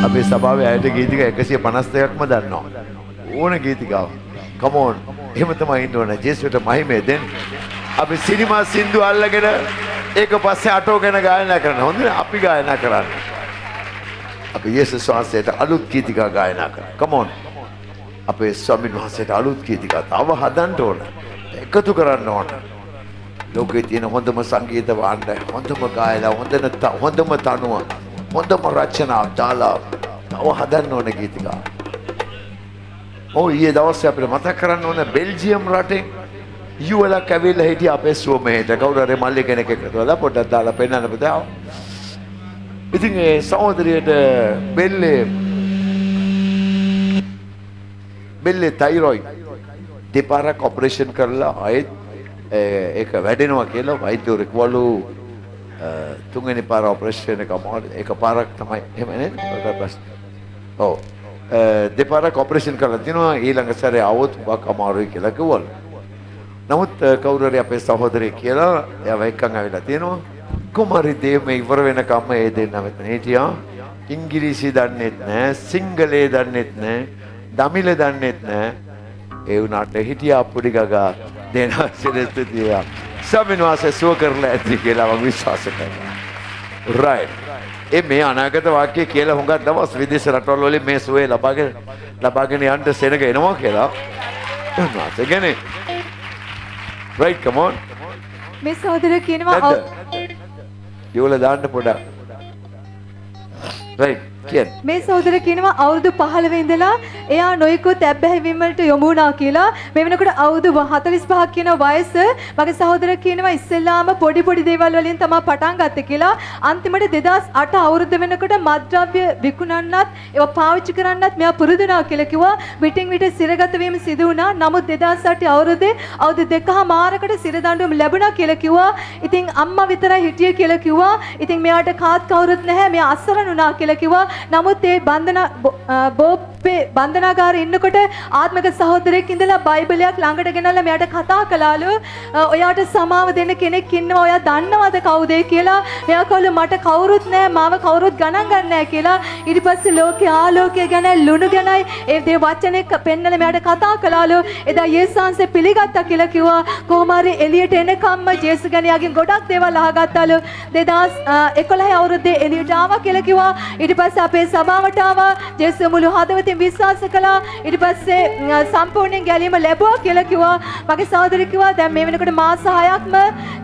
අපේ සභාවේ අයට ගීතික 152ක්ම දන්නවා. ඕන ගීතිකාව. come on. එහෙම තමයි ඉන්න ඕන. ජේසුට මහිමය දෙන්න. අපි සිනිමා සින්දු අල්ලගෙන ඒක පස්සේ අටෝගෙන ගායනා කරනවා. හොඳද? අපි ගායනා කරන්නේ. අපි යේසුස් වහන්සේට අලුත් ගීතිකා ගායනා කරනවා. come on. අපේ ස්වාමීන් වහන්සේට අලුත් ගීතිකා තව හදන්න ඕන. එකතු කරන්න ඕන. ලෝකයේ තියෙන හොඳම සංගීත වාද්‍ය, හොඳම ගායලා, හොඳම තනුව හොඳම රචනාවක් දාලා තව හදන්න ඕන ගීතිකා. ඊයේ දවසේ අපිට මතක් කරන්න ඕන බෙල්ජියම් රටේ යුවලක් ඇවිල්ලා හිටියා අපේ සුවමෙහෙට. කවුරු හරි මල්ලි කෙනෙක් එක්ක කරලා පොඩ්ඩක් දාලා පෙන්නන්න බෑ. ඉතින් ඒ සහෝදරියට බෙල්ලේ තයිරොයිඩ් දෙපාරක් ඔපරේෂන් කරලා ආයෙත් ඒක වැඩෙනවා කියලා වෛද්‍යවරු කිව්වලු. තුන්වෙනි පාර ඔපරේෂන් එක අමාරු. එක පාරක් තමයි එහෙම නේද? ඔව්. දෙපාරක් ඔපරේෂන් කරලා තිනවා ඊළඟ සැරේ આવොත් වක් අමාරුයි කියලා කිව්වලු. නමුත් කවුරු හරි අපේ සහෝදරයෙක් කියලා එයාව එක්කන් ආවිලා තියෙනවා. කුමාරි දේව මේ ඉවර වෙනකම් ඒ දෙන්න මෙතන හිටියා. ඉංග්‍රීසි දන්නෙත් නැහැ, සිංහලේ දන්නෙත් නැහැ, දමිළ දන්නෙත් නැහැ. ඒ වුණාට හිටියා අපුඩි ගගා දෙන සිරස්තුතිය. ස්වාමීන් වහන්සේ සුව කරලා ඇති කියලා මම විශ්වාස කරනවා. රයිට්. මේ අනාගත වාක්‍ය කියලා හුඟක් දවස් විදේශ රටවල් වලින් මේ සුවේ ලබාගෙන යන්න සෙනග එනවා කියලා. උන්වහන්සේ කියන්නේ right, come on. මේ සහෝදරයා කියනවා යෝල දාන්න පොඩක්. right, කියන්න. මේ සහෝදරයා කියනවා අවුරුදු 15 ඉඳලා එයා නොයෙකුත් ඇබ්බැහිවීම් වලට යොමු වුණා කියලා. මේ වෙනකොට අවුරුදු 45ක් කියන වයස. මගේ සහෝදරයා කියනවා ඉස්සෙල්ලාම පොඩි දේවල් වලින් තමයි පටන් ගත්තේ කියලා. අන්තිමට 2008 අවුරුද්ද වෙනකොට මත්ද්‍රව්‍ය විකුණන්නත් ඒවා පාවිච්චි කරන්නත් මෙයා පුරුදු වුණා කියලා කිව්වා. විටින් විට සිරගත වීම සිදු වුණා. නමුත් 2008 අවුරුද්දේ අවුරුදු 2මාරකට සිර දඬුවම් ලැබුණා කියලා කිව්වා. ඉතින් අම්මා විතරයි හිටියේ කියලා කිව්වා. ඉතින් මෙයාට කාත් කවුරුත් නැහැ. මෙයා අසරණ වුණා කියලා කිව්වා. නමුත් ඒ බෝප්පේ බන්ධනාගාරේ ඉන්නකොට ආත්මික සහෝදරයෙක් ඉඳලා බයිබලයක් ළඟට ගෙනල්ලා මෙයාට කතා කළාලු. ඔයාට සමාව දෙන්න කෙනෙක් ඉන්නවා. ඔයා දන්නවද කවුද කියලා? මෙයා කවලු මට කවුරුත් නැහැ. මාව කවුරුත් ගණන් ගන්න නැහැ කියලා. ඊට පස්සේ ලෝකේ ආලෝකය ගැන ලුණු ගැනයි ඒ දේ වචනේ පෙන්නලා මෙයාට කතා කළාලු. එදා යේසුස්වහන්සේ පිළිගත්තා කියලා කිව්වා. කොහොම හරි එළියට එනකම්ම ජේසුස් ගණයාගෙන් ගොඩක් දේවල් අහගත්තාලු. 2011 අවුරුද්දේ එළියට ආවා කියලා කිව්වා. ඊට පස්සේ අපේ සභාවට ආවා. ජේසුස් මුළු හදවතින් විශ්වාස කළා. ඊට පස්සේ සම්පූර්ණයෙන් ගැලීම ලැබුවා කියලා කිව්වා. මගේ සහෝදරය කිව්වා දැන් මේ වෙනකොට මාස 6ක්ම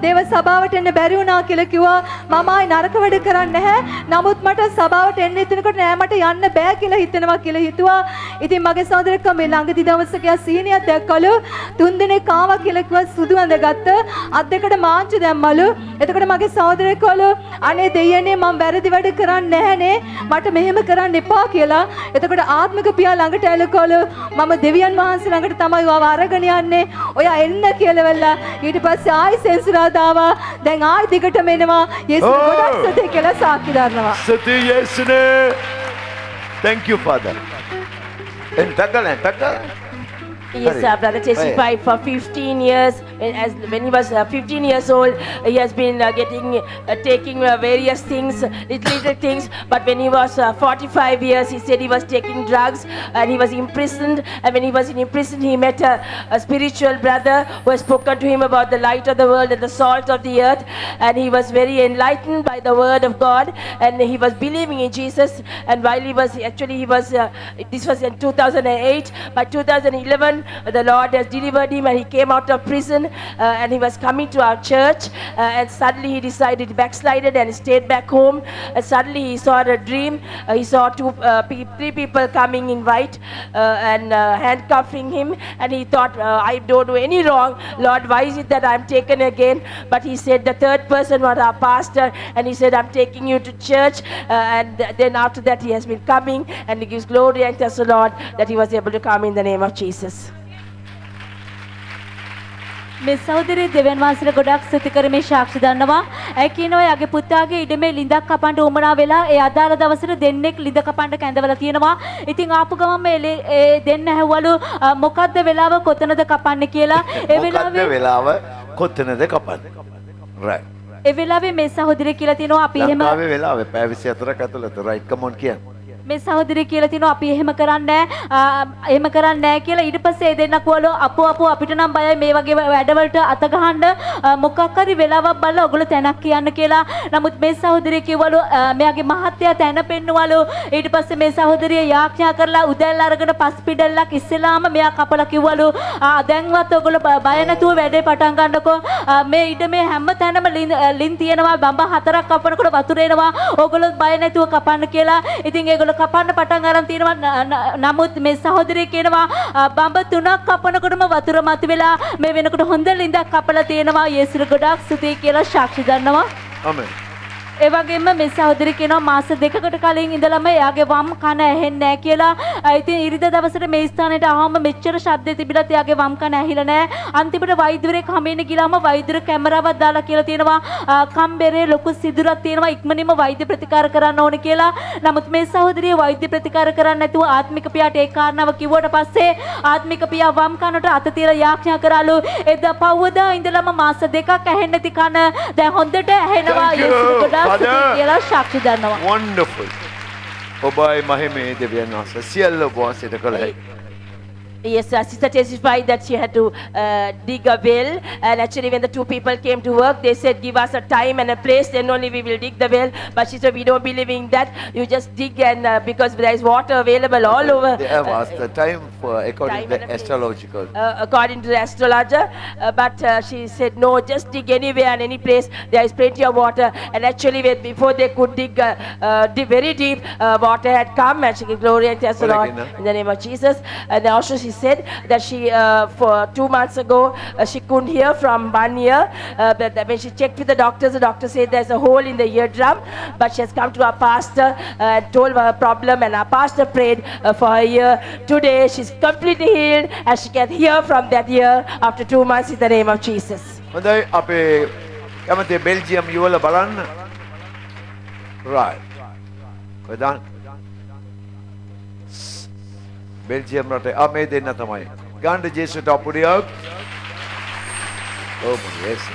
දේව සභාවට එන්න බැරි වුණා කියලා කිව්වා. මම ආයි නරක වැඩ කරන්නේ නැහැ. නමුත් මට සභාවට එන්න හිතනකොට නෑ මට යන්න බෑ කියලා හිතනවා කියලා හිතුවා. ඉතින් මගේ සහෝදරයෙක් මේ ළඟදී දවසක යා සීනියක් දැක්කලු. 3 දිනක් ආවා කියලා කිව්වා සුදු ඇඳගත්ත. අත් දෙකට මාංචු දැම්මලු. එතකොට මගේ සහෝදරයෙක් කළු අනේ දෙයනේ මම වැරදි වැඩ කරන්නේ නැහනේ. මට මෙහෙම කරන්න එපා කියලා. එතකොට ආත්මික පියා ළඟට ඇලකවලු මම දෙවියන් වහන්සේ ළඟට තමයි ආව අරගෙන යන්නේ. ඔයා එන්න කියලා වෙලා ඊට පස්සේ ආයි සෙන්සුරාදාවා. දැන් ආයි දිගටම එනවා. යේසුස් ගොඩක් සතේ කියලා සාක්ෂි දරනවා. සතේ යේසුනේ. Thank you, Father. And takal. Yes, brother testified for 15 years. When he was 15 years old, he has been taking various things, little things. But when he was 45 years, he said he was taking drugs and he was imprisoned. And when he was in prison, he met a spiritual brother who has spoken to him about the light of the world and the salt of the earth. And he was very enlightened by the word of God. And he was believing in Jesus. And while he was this was in 2008. By 2011, the Lord has delivered him and he came out of prison and he was coming to our church and suddenly he decided backslided and stayed back home. And suddenly he saw a dream. He saw three people coming in white and handcuffing him, and he thought, I don't do any wrong. Lord, why is it that I'm taken again? But he said the third person was our pastor, and he said, I'm taking you to church. And then after that he has been coming, and he gives glory and thanks the Lord that he was able to come in the name of Jesus. මේ සහෝදරී දෙවියන් වහන්සේට ගොඩක් ස්තුති කරමින් සාක්ෂි දන්නවා. ඒ කියනවා යාගේ පුතාගේ ඉඩමේ ලිඳක් කපන්න උවමනා වෙලා ඒ අදාළ දවසට දෙන්නෙක් ලිඳ කපන්න කැඳවලා තියෙනවා. ඉතින් ආපු ගමන් මේ දෙන්න ඇහුවලු මොකද්ද වෙලාව කොතනද කපන්නේ කියලා. ඒ වෙලාව කොතනද කපන්නේ. right. ඒ වෙලාවේ මේ සහෝදරී කියලා තිනවා අපි එහෙම ලංකාවේ වෙලාවේ පැය 24ක් ඇතුළත right, come on කියන්න. මේ සහෝදරිය කියලා තිනවා අපි එහෙම කරන්නේ නැහැ කියලා. ඊට පස්සේ ඒ දෙන්නා කිව්වලු අපෝ අපිට නම් බයයි මේ වගේ වැඩවලට අත ගහන්න මොකක් හරි වෙලාවක් බලලා ඔයගොල්ලෝ තැනක් කියන්න කියලා. නමුත් මේ සහෝදරිය කිව්වලු මෙයාගේ මහත්තයා තැන පෙන්නුවලු. ඊට පස්සේ මේ සහෝදරිය යාඥා කරලා උදැල්ල අරගෙන පස් පිටල්ලක් ඉස්සෙල්ලාම මෙයා කපලා කිව්වලු දැන්වත් ඔයගොල්ලෝ බය නැතුව වැඩේ පටන් ගන්නකෝ. මේ ඉඩමේ හැම තැනම ලින් තියෙනවා. බඹ 4ක් කපනකොට වතුර එනවා. ඔයගොල්ලෝ බය නැතුව කපන්න කියලා. ඉතින් ඒගොල්ලෝ කපන්න පටන් ගන්න තියෙනවා. නමුත් මේ සහෝදරිය කියනවා බඹ 3ක් කපනකොටම වතුර මතුවෙලා මේ වෙනකොට හොඳ ලින්දක් කපලා තියෙනවා. යේසුට ගොඩාක් ස්තුතියි කියලා සාක්ෂි දන්නවා. ආමෙන්. ඒ වගේම මේ සහෝදරිය කියනවා මාස 2කට කලින් ඉඳලම එයාගේ වම් කන ඇහෙන්නේ නැහැ කියලා. ඉතින් ඉරිදා දවසට මේ ස්ථානෙට ආවම මෙච්චර ශබ්ද තිබිලත් එයාගේ වම් කන ඇහිලා නැහැ. අන්තිමට වෛද්‍යවරයෙක් හම්බෙන්න ගිලාම වෛද්‍යවරු කැමරාවක් දාලා කියලා තියෙනවා කම්බරේ ලොකු සිදුරක් තියෙනවා ඉක්මනින්ම වෛද්‍ය ප්‍රතිකාර කරන්න ඕනේ කියලා. නමුත් මේ සහෝදරිය වෛද්‍ය ප්‍රතිකාර කරන්නේ නැතුව ආත්මික පියාට ඒ කාරණාව කිව්වට පස්සේ ආත්මික පියා වම් කනට අත තියලා යාඥා කරාලු එදා පවුවදා ඉඳලම මාස 2ක් ඇහෙන්නේ නැති කන දැන් හොඳට ඇහෙනවා. යේසුස් කියලා සාක්ෂි දන්නවා. Wonderful. ඔබයි මහිමේ දෙවියන් වහන්සේ සියල්ල ඔබ වහන්සේට කළේ. Yes, sister testified that she had to dig a well, and actually when the two people came to work, they said, give us a time and a place, then only we will dig the well. But she said, we don't believe in that. You just dig, and because there is water available all over. They have asked the time for according Time to and the a place. astrological. According to the astrologer, but she said, no, just dig anywhere and any place. There is plenty of water. And actually, before they could dig very deep, water had come, and she gave glory and thanks the Lord in the name of Jesus. And also she said that she for 2 months ago she couldn't hear from 1 year, but when she checked with the doctor said there's a hole in the eardrum. But she has come to our pastor and told her problem, and our pastor prayed for her ear. Today she's completely healed and she can hear from that ear after 2 months in the name of Jesus. හොඳයි අපේ කැමති Belgium යුවල බලන්න. right. වෙදාන් Belgium රටේ මේ දෙන්න තමයි. ගාන්ඩ ජේසුට අපුඩියක්. ඕ මොනේස.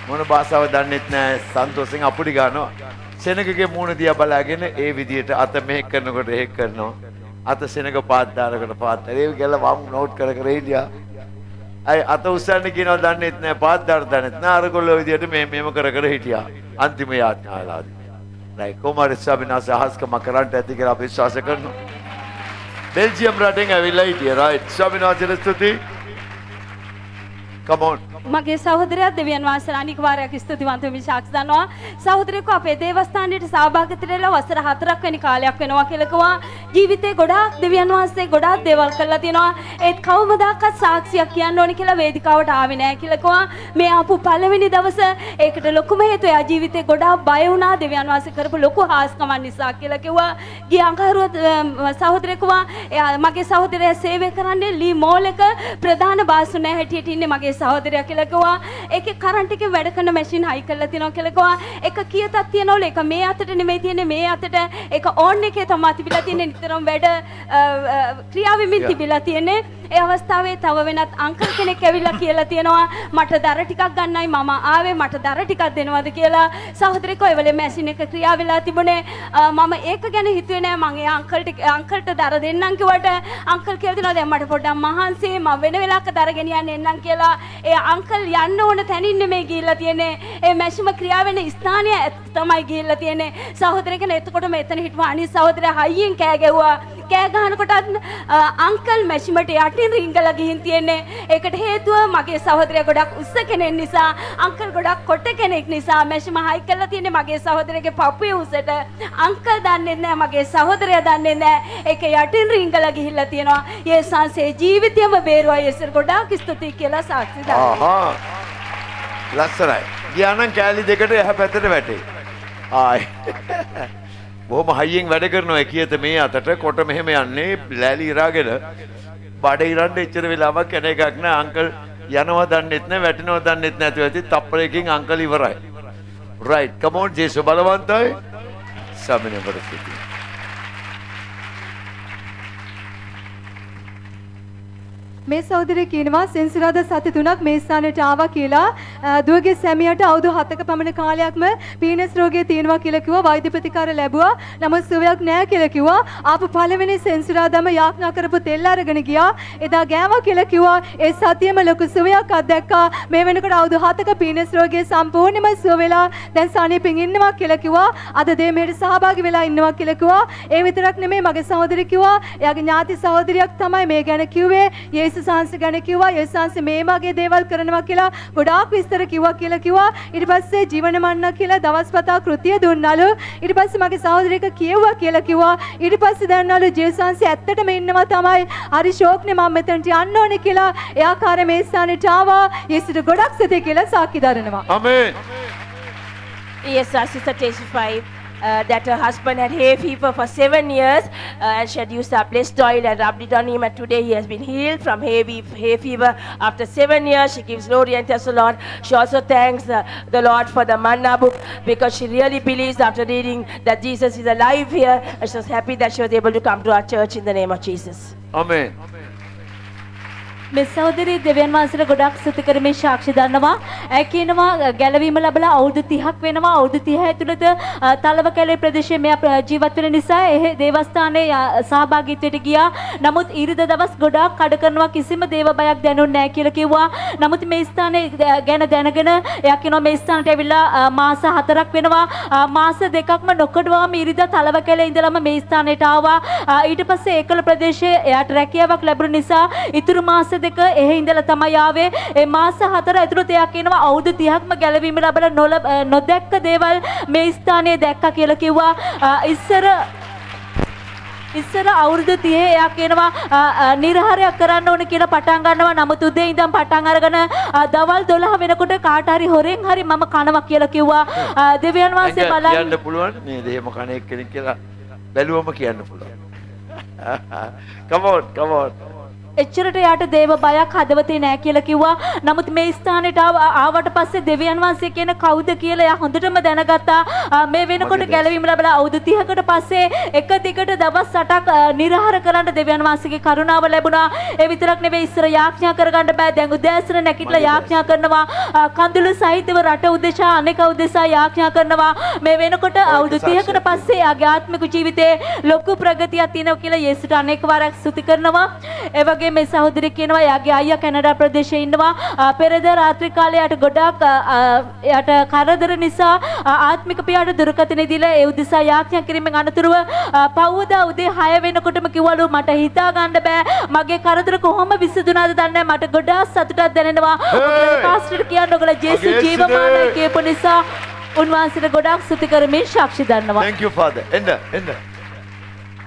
මොන භාෂාව දන්නෙත් නැහැ සන්තෝෂෙන් අපුඩි ගන්නවා. සෙනගගේ මූණ දිහා බලාගෙන ඒ විදියට අත මෙහෙක් කරනකොට එහෙක් කරනවා. අත සෙනග පාත් දානකොට පාත්. ඒ ගල වම් නෝට් කර කර ඉන්දියා. අය අත උස්සන්න කියනවා දන්නෙත් නැහැ පාත් දාන්න දන්නෙත් නැහැ. අරගොල්ලෝ විදියට මෙහෙම කර කර හිටියා. අන්තිම යාඥාලාදී. නයි කොමාරි ස්වාමීනාස අහස්කම කරන්ට ඇති කියලා අපි විශ්වාස කරනවා. Belgium රටෙන් ඇවිල්ලා හිටියේ right. ස්වාමීනාසට ස්තුතියි. Come on. මගේ සහෝදරයා දෙවියන් වහන්සේ අනික් වාරයක් ස්තුතිවන්ත වෙමි සාක්ෂි දන්නවා. සහෝදරයෙකු අපේ දේවස්ථානයේ සහභාගී වෙලා වසර 4ක් වෙනි කාලයක් වෙනවා කියලා කිව්වා. ජීවිතේ ගොඩාක් දෙවියන් වහන්සේ ගොඩාක් දේවල් කළා තියෙනවා. ඒත් කවමදාකවත් සාක්ෂියක් කියන්න ඕනේ කියලා වේදිකාවට ආවේ නැහැ කියලා කිව්වා. මේ ආපු පළවෙනි දවසේ ඒකට ලොකුම හේතුව එයා ජීවිතේ ගොඩාක් බය වුණා දෙවියන් වහන්සේ කරපු ලොකු හාස්කමක් නිසා කියලා කිව්වා. ගිය අඟහරුව සහෝදරයෙකු එයා මගේ සහෝදරයා සේවය කරන්නේ ලී මෝල් එක ප්‍රධාන බාසුනේ හැටියට ඉන්නේ මගේ සහෝදරයා කියලා කිව්වා. ඒකේ කරන්ට් එකේ වැඩ කරන මැෂින් හයි කරලා තියෙනවා කියලා කිව්වා. එක කීයටක් තියනවලු එක මේ අතට නෙමෙයි තියෙන්නේ මේ අතට. ඒක ඕන් එකේ තමයි තිබිලා තියෙන්නේ නිතරම වැඩ ක්‍රියාවෙමින් තිබිලා තියෙන්නේ. ඒ අවස්ථාවේ තව වෙනත් අංකල් කෙනෙක් ඇවිල්ලා කියලා තියෙනවා මට දර ටිකක් ගන්නයි මම ආවේ මට දර ටිකක් දෙනවද කියලා. සහෝදරයෙකෝ ඒ වෙලේ මැෂින් එක ක්‍රියා වෙලා තිබුණේ. මම ඒක ගැන හිතුවේ නෑ මම ඒ අංකල්ට දර දෙන්නම් කිව්වට අංකල් කියලා දෙනවා දැන් මට පොඩ්ඩක් මහන්සි මම වෙන වෙලාවක දර ගෙනියන්න එන්නම් කියලා. ඒ අංකල් යන්න ඕන තැනින් නෙමෙයි ගිහිල්ලා තියෙන්නේ. ඒ මැෂිම ක්‍රියා වෙන ස්ථානය තමයි ගිහිල්ලා තියෙන්නේ. සහෝදරයෙක් නේ එතකොට මෙතන හිටපු අනිත් සහෝදරයා හයියෙන් කෑ ගැහුවා. කෑ ගහනකොට අංකල් මැෂිමට යටින් රිංගලා ගිහින් තියෙන්නේ. ඒකට හේතුව මගේ සහෝදරයා ගොඩක් උස්ස කෙනෙක් නිසා අංකල් ගොඩක් කොට කෙනෙක් නිසා මැෂිම හයි කරලා තියෙන්නේ මගේ සහෝදරයාගේ පපුවේ උසට. අංකල් දන්නේ නැහැ මගේ සහෝදරයා දන්නේ නැහැ. ඒක යටින් රිංගලා ගිහිල්ලා තියෙනවා. යේසුස්ගේ ජීවිතයම බේරුවා. යේසුස් ගොඩාක් ස්තුතියි කියලා සාක්ෂි දානවා. ආහා. ලස්සනයි. ගියානම් කෑලි දෙකට එහා පැත්තට වැටේ. ආයි. බොහොම හයියෙන් වැඩ කරනවා කියත මේ අතට කොට මෙහෙම යන්නේ ලෑලි ඉරාගෙන බඩ ඉරන්න එච්චර වෙලාවක් යන එකක් නෑ. අංකල් යනවා දන්නෙත් නෑ වැටෙනවා දන්නෙත් නැතුව ඇති තප්පරයකින් අංකල් ඉවරයි. right come on ජේසු බලවන්තයි. සමිනේ වරසිතී. මේ සහෝදරය කියනවා සෙන්සුරාදා සති 3ක් මේ ස්ථානයට ආවා කියලා දුවගේ සැමියාට අවුරුදු 7ක පමණ කාලයක්ම පීනස් රෝගය තියෙනවා කියලා කිව්වා වෛද්‍ය ප්‍රතිකාර ලැබුවා නමුත් සුවයක් නැහැ කියලා කිව්වා ආපු පළවෙනි සෙන්සුරාදාම යාඥා කරපු තෙල් අරගෙන ගියා එදා ගෑවා කියලා කිව්වා ඒ සතියෙම ලොකු සුවයක් අත්දැක්කා මේ වෙනකොට අවුරුදු 7ක පීනස් රෝගය සම්පූර්ණයෙන්ම සුව වෙලා දැන් සනීපෙන් ඉන්නවා කියලා කිව්වා අද දේමේට සහභාගී වෙලා ඉන්නවා කියලා කිව්වා ඒ විතරක් නෙමෙයි මගේ සහෝදරය කිව්වා එයාගේ ඥාති සහෝදරියක් තමයි මේ ගැන කිව්වේ යේසුස් වහන්සේ ගැන කිව්වා යේසුස් වහන්සේ මේ වගේ දේවල් කරනවා කියලා ගොඩාක් විස්තර කිව්වා කිව්වා ඊට පස්සේ ජීවන මන්න කියලා දවස්පතා කෘතිය දුන්නලු ඊට පස්සේ මගේ සහෝදරියක කියෙව්වා කියලා කිව්වා ඊට පස්සේ දැන්නලු යේසුස් වහන්සේ ඇත්තටම ඉන්නවා තමයි හරි ෂෝක්නේ මම මෙතනට යන්න ඕනේ කියලා එයා කාර්ය මේ ස්ථානෙට ආවා යේසුට ගොඩක් සතිය කියලා සාක්ෂි දරනවා Amen. Yes, our sister testified that her husband had hay fever for 7 years and she had used a blessed oil and rubbed it on him and today he has been healed from hay fever after 7 years. She gives glory and thanks to the Lord. She also thanks the Lord for the manna book because she really believes after reading that Jesus is alive here and she was happy that she was able to come to our church in the name of Jesus. Amen. මේ සහෝදරී දෙවියන් වහන්සේට ගොඩක් ස්තුති කරමින් සාක්ෂි දන්නවා. ඒ කියනවා ගැලවීම ලැබලා අවුරුදු 30ක් වෙනවා. අවුරුදු 30 ඇතුළත තලවකැලේ ප්‍රදේශයේ මෙයා ජීවත් වෙන නිසා ඒ දේවස්ථානයේ සහභාගීත්වයට ගියා. නමුත් ඊරිද දවස් ගොඩාක් කඩ කරනවා කිසිම දේව බයක් දැනුන්නේ නැහැ කියලා කිව්වා. නමුත් මේ ස්ථානයේ ගැන දැනගෙන එයා කියනවා මේ ස්ථානට ඇවිල්ලා මාස 4ක් වෙනවා. මාස 2ක්ම නොකඩවාම ඊරිද තලවකැලේ ඉඳලම මේ ස්ථානයට ආවා. ඊට පස්සේ ඒකල ප්‍රදේශයේ එයාට රැකියාවක් ලැබුණ නිසා ඉතුරු මාස දෙක එහෙ ඉඳලා තමයි ආවේ. ඒ මාස 4 ඇතුළත එයා කියනවා අවුරුදු 30ක්ම ගැලවීම ලැබලා නොදැක්ක දේවල් මේ ස්ථානයේ දැක්කා කියලා කිව්වා. ඉස්සර අවුරුදු 30 එයා කියනවා නිර්හාරයක් කරන්න ඕන කියලා පටන් ගන්නවා. නමුත් උදේ ඉඳන් පටන් අරගෙන දවල් 12 වෙනකොට කාට හරි හොරෙන් හරි මම කනවා කියලා කිව්වා. දෙවියන් වහන්සේ බලන්න කියන්න පුළුවන් මේ දෙයම කණ එක්කෙනෙක් කියලා බැලුවම කියන්න පුළුවන්. Come on. එච්චරට යාට දේව බයක් හදවතේ නැහැ කියලා කිව්වා. නමුත් මේ ස්ථානෙට ආවට පස්සේ දෙවියන් වහන්සේ කියන කවුද කියලා එයා හොඳටම දැනගත්තා. මේ වෙනකොට ගැලවීම ලැබලා අවුරුදු 30කට පස්සේ එක දිගට දවස් 8ක් නිර්හාර කරන්න දෙවියන් වහන්සේගේ කරුණාව ලැබුණා. ඒ විතරක් නෙවෙයි ඉස්සර යාඥා කරගන්න බෑ. දැන් උදෑසන නැගිටලා යාඥා කරනවා. කඳුළු සහිතව රට උදෙසා අනෙක උදෙසා යාඥා කරනවා. මේ වෙනකොට අවුරුදු 30කට පස්සේ එයාගේ ආත්මික ජීවිතේ ලොකු ප්‍රගතියක් තියෙනවා කියලා යේසුට අනෙක් වාරයක් ස්තුති කරනවා. ඒ වගේ මේ සහෝදරිය කියනවා එයාගේ අයියා කැනඩා ප්‍රදේශයේ ඉන්නවා. පෙරේද රාත්‍රී කාලේ යට ගොඩක් යට කරදර නිසා ආත්මික පියාට දුරකථන දීලා ඒ උදෙසා යාඥා කිරීමෙන් අනතුරුව පවුදා උදේ 6 වෙනකොටම කිව්වලු මට හිතා ගන්න බෑ මගේ කරදර කොහොම විසඳුණාද දන්නේ මට ගොඩාක් සතුටක් දැනෙනවා. පාස්ටර් කියන්න ඔයගොල්ලෝ ජේසු ජීවමානයි කියපු නිසා උන්වහන්සේට ගොඩාක් ස්තුති කරමින් සාක්ෂි දන්නවා. Thank you Father. End.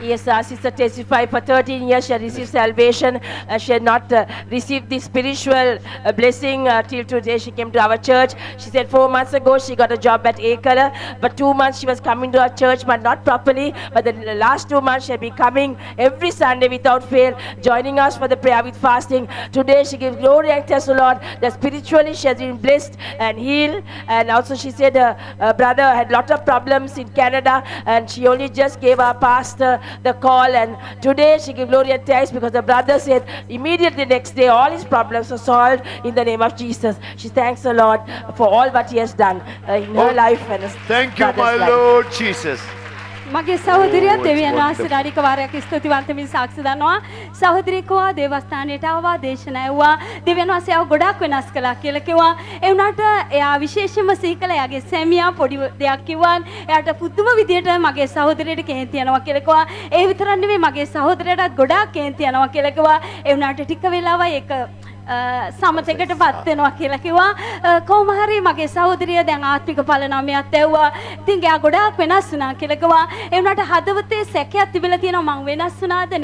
Yes, our sister testified for 13 years she had received salvation. She had not received the spiritual blessing till today she came to our church. She said 4 months ago she got a job at Ekala, but 2 months she was coming to our church but not properly. But the last 2 months she had been coming every Sunday without fail, joining us for the prayer with fasting. Today she gives glory and thanks to the Lord that spiritually she has been blessed and healed. And also she said her brother had lot of problems in Canada and she only just gave our pastor the call and today she gave glory and thanks because the brother said immediately next day all his problems are solved in the name of Jesus. She thanks the Lord for all what he has done in her life and his Thank you my brother's life. Lord Jesus. මගේ සහෝදරිය Oh, දෙවියන් it's වහන්සේට අනික වාරයක් ස්තුතිවන්ත මින් සාක්ෂි දන්නවා. සහෝදරියකවා දේවස්ථානයට ආවා දේශනා ඇව්වා. දෙවියන් වහන්සේ ආව ගොඩාක් වෙනස් කළා කියලා කිව්වා. ඒ වුණාට එයා විශේෂයෙන්ම සිහි කළා එයාගේ සැමියා පොඩි දෙයක් කිව්වා. එයාට පුදුම විදියට මගේ සහෝදරියට කේන්ති යනවා කියලා කිව්වා. ඒ විතරක් නෙවෙයි මගේ සහෝදරයටත් ගොඩාක් කේන්ති යනවා කියලා කිව්වා. ඒ වුණාට ටික වෙලාවයි ඒක සමතයකටපත් වෙනවා කියලා කිව්වා. කොහොම හරි මගේ සහෝදරිය දැන් ආත්මික ඵල 9ක් ඇව්වා. ඉතින් එයා ගොඩාක් වෙනස් වුණා කියලා කිව්වා. ඒ වුණාට හදවතේ සැකයක් තිබිලා තියෙනවා මං වෙනස් වුණාද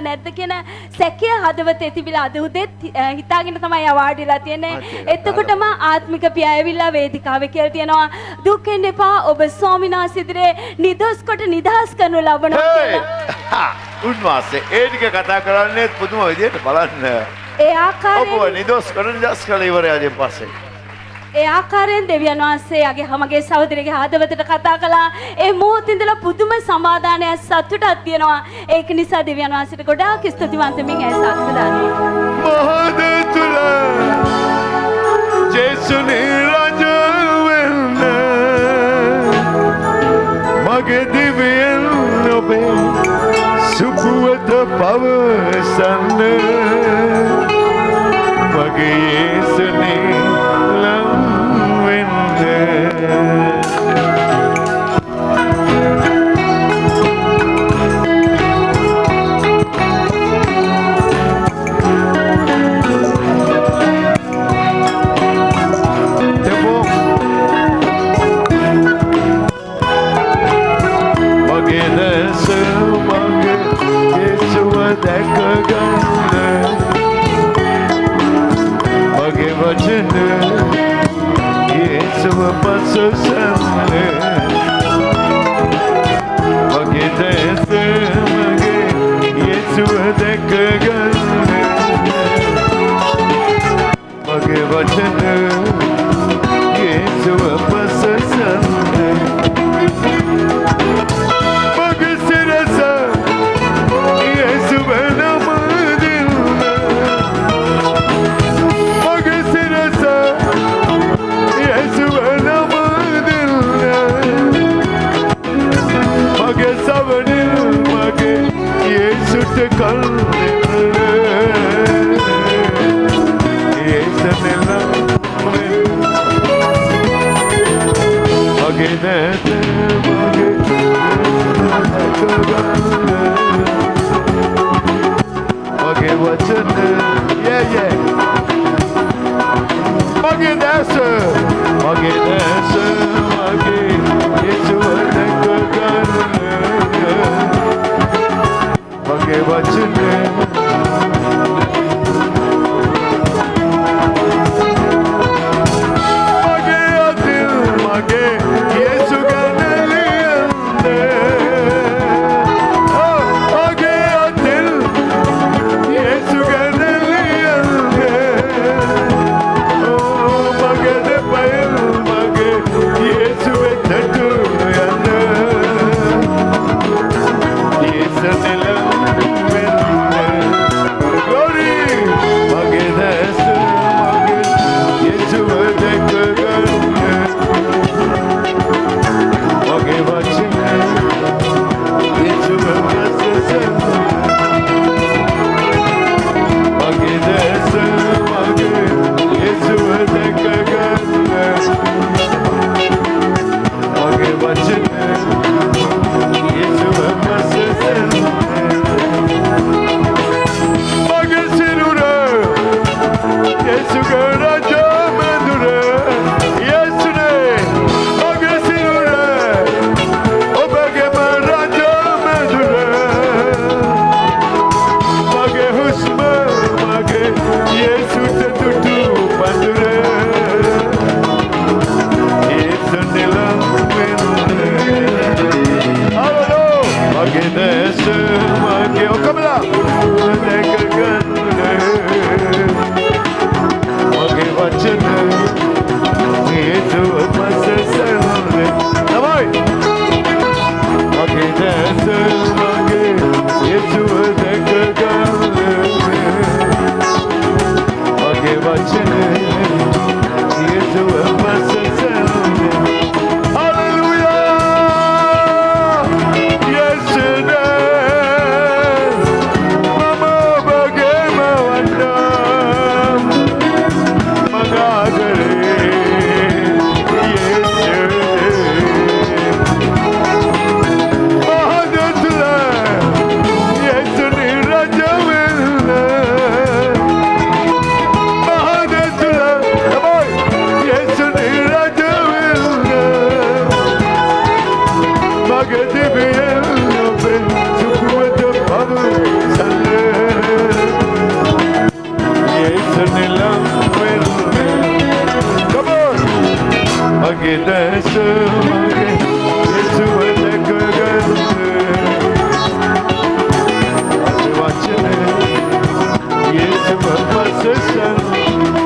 නැද්ද කියන සැකය හදවතේ තිබිලා අද උදේත් හිතාගෙන තමයි එයා වාඩිලා තියෙන්නේ. එතකොටම ආත්මික පියා ඇවිල්ලා වේදිකාවේ කියලා තියෙනවා දුක් වෙන්න එපා ඔබ ස්වාමීන් වහන්සේ ඉදිරියේ නිදොස් කොට නිදහස් කරනු ලබනවා කියලා. උන්වහන්සේ ඒ ටික කතා කරන්නේ පුදුම විදියට බලන්න. ඒ ආකාරයෙන් ඔබ නිදොස් කරන දස් කල ඉවරයදී පස්සේ ඒ ආකාරයෙන් දෙවියන් වහන්සේ යගේ මගේ සහෝදරියගේ හදවතට කතා කළා. ඒ මොහොතේ ඉඳලා පුදුම සමාදානයක් සතුටක් තියෙනවා. ඒක නිසා දෙවියන් වහන්සේට ගොඩාක් ස්තුතිවන්ත මින් ඇය සාක්ෂි දාන්නේ. මහද තුල ජේසුනි රජ වෙන්න මගේ දිවියෙන් ඔබේ සුපුවත පවසන්න මගේ යේසුනි ලම් වෙන්න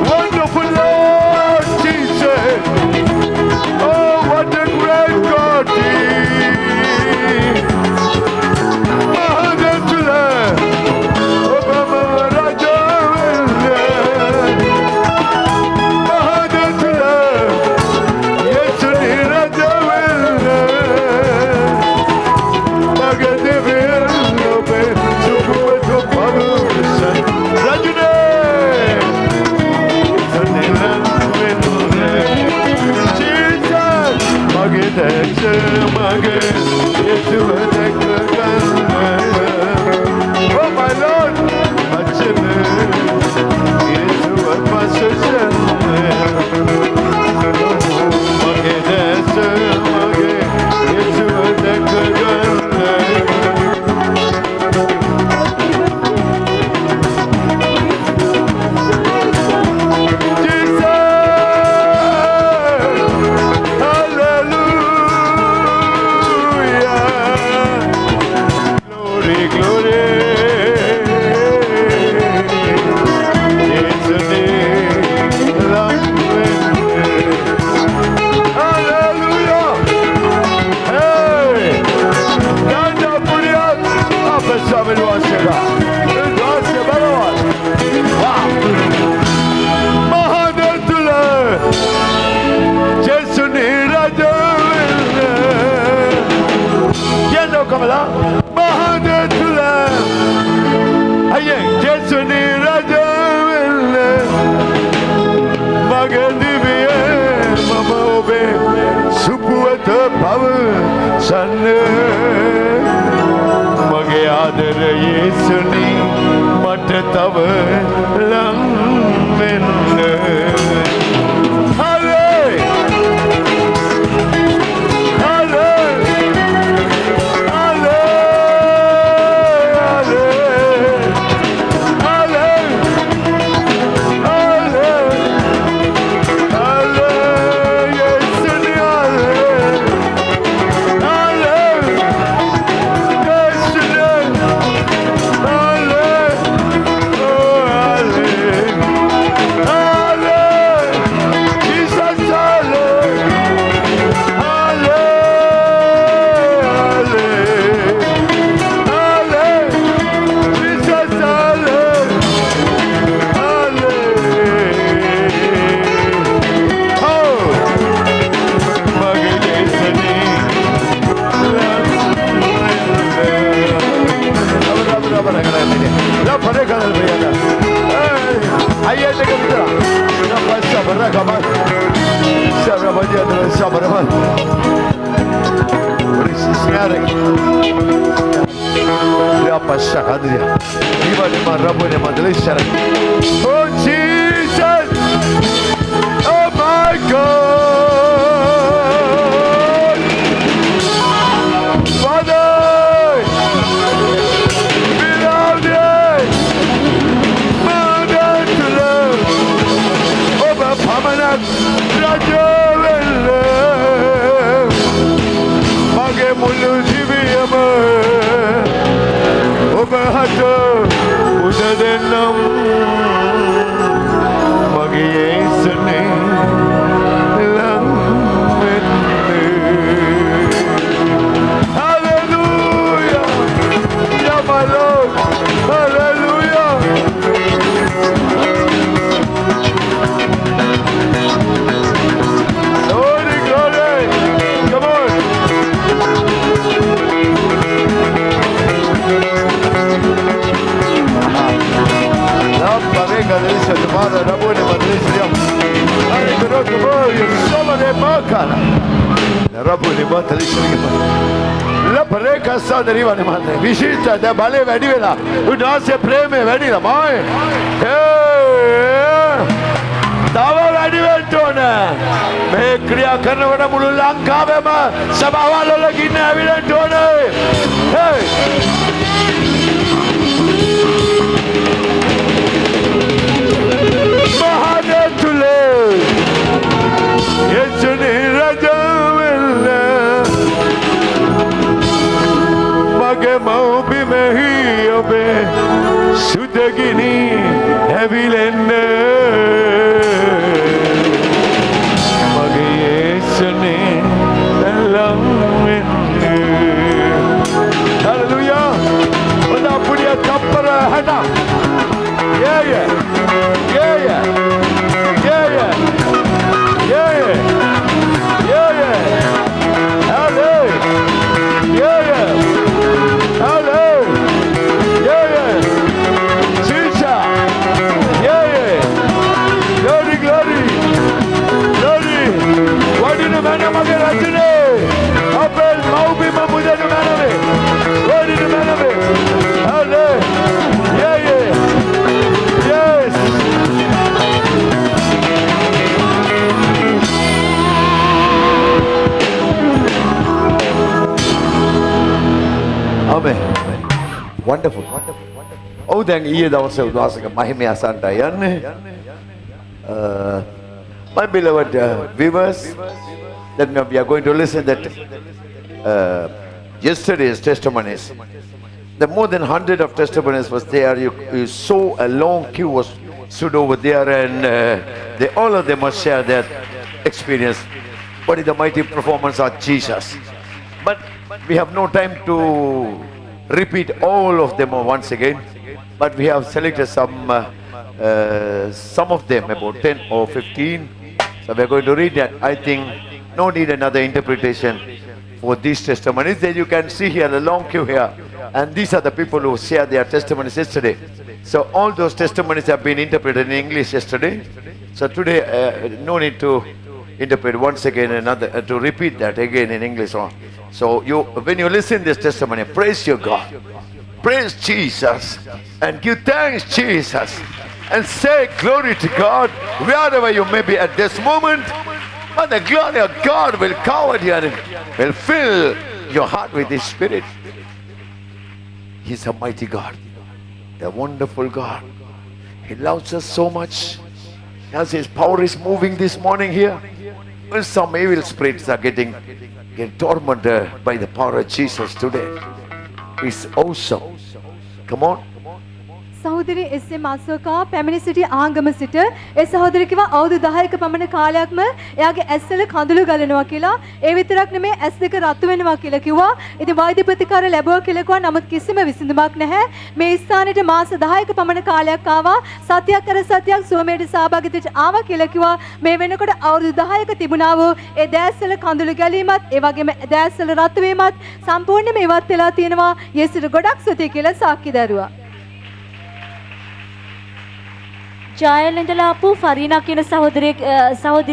Wonderful Lord Jesus. Oh my Lord, මගේ ආදර යේසුනි මට තව ලං වෙන්න Oh Jesus! Oh my God! Father! Beloved! Mother to love! Over permanent Raja will love! Mage mulu jiviyama! Over hato! Udadenam! Mage yesane! Lam Hallelujah! Yeah, my Lord! Hallelujah! Glory, glory! Come on! Venga, dice tu madre, la buena Patricia. Dale, pero tu voglio, solo de macana. La rabuni Patricia. La pareca sta derivando madre. Visita da bale vedivela. Una se preme vedila mai. Tava vediventone. Me kriya karnavana mulu ලංකාවෙම සභාවල් වල ගින්න ඇවිලෙන්න ඕනේ. Hey! Mahadetule Yechuni Rajawilla Mage Maubi Mehi Obe Sudagini Evilenne Mage Yechuni Lamenne Hallelujah Oda Pudia Tappara Hana Yeah, yeah. Yeah, yeah. Yeah, yeah. Yeah, yeah. Yeah, yeah. Hello. Yeah, yeah. Hello. Yeah, yeah. Chicha. Yeah, yeah. Glory, glory. Glory. What did the man of my Mawbima මුදනු මැනවේ. ගොඩිනු මැනවේ. Hallelujah. Yeah, yeah. Yes. Amen. Wonderful. Oh, දැන් ඊයේ දවසේ උදෑසක මහිමය අසන්නට යන්නේ. My beloved viewers, that we are going to listen that yesterday's testimonies. The more than 100 of testimonies was there. You saw a long queue was stood over there, and all of them must share their experience. What is the mighty performance of Jesus? But we have no time to repeat all of them once again. But we have selected some of them, about 10 or 15. So we are going to read that. I think no need another interpretation for these testimonies. Then you can see here a long queue here. And these are the people who shared their testimonies yesterday. So all those testimonies have been interpreted in English yesterday. So today, no need to interpret once again another, to repeat that again in English. So when you listen this testimony, praise your God. Praise Jesus. And give thanks Jesus. And say glory to God wherever you may be at this moment. But the glory of God will cover you and will fill your heart with His Spirit. He's a mighty God, a wonderful God. He loves us so much. As His power is moving this morning here, when some evil spirits are getting tormented by the power of Jesus today. It's awesome. Come on. සහෝදරි S M. Ashoka පැමිණි සිටි ආංගම සිට ඒ සහෝදරි කිව්වා අවුරුදු 10ක පමණ කාලයක්ම එයාගේ ඇස්වල කඳුළු ගලනවා කියලා. ඒ විතරක් නෙමෙයි ඇස් දෙක රතු වෙනවා කියලා කිව්වා. ඉතින් වෛද්‍ය ප්‍රතිකාර ලැබුවා කියලා කිව්වා. නමුත් කිසිම විසඳුමක් නැහැ. මේ ස්ථානෙට මාස 10ක පමණ කාලයක් ආවා. සතියක් කර සතියක් සුවමේට සහභාගීත්වයට ආවා කියලා කිව්වා. මේ වෙනකොට අවුරුදු 10ක තිබුණා වූ ඒ දැස්වල කඳුළු ගැලීමත් ඒ වගේම දැස්වල රතු වීමත් සම්පූර්ණයෙන්ම ඉවත් වෙලා තියෙනවා. යේසුට ගොඩක් ස්තුතියි කියලා සාක්ෂි දරුවා. ජායල් ඉඳලා ආපු ෆරීනා කියන සහෝදරිය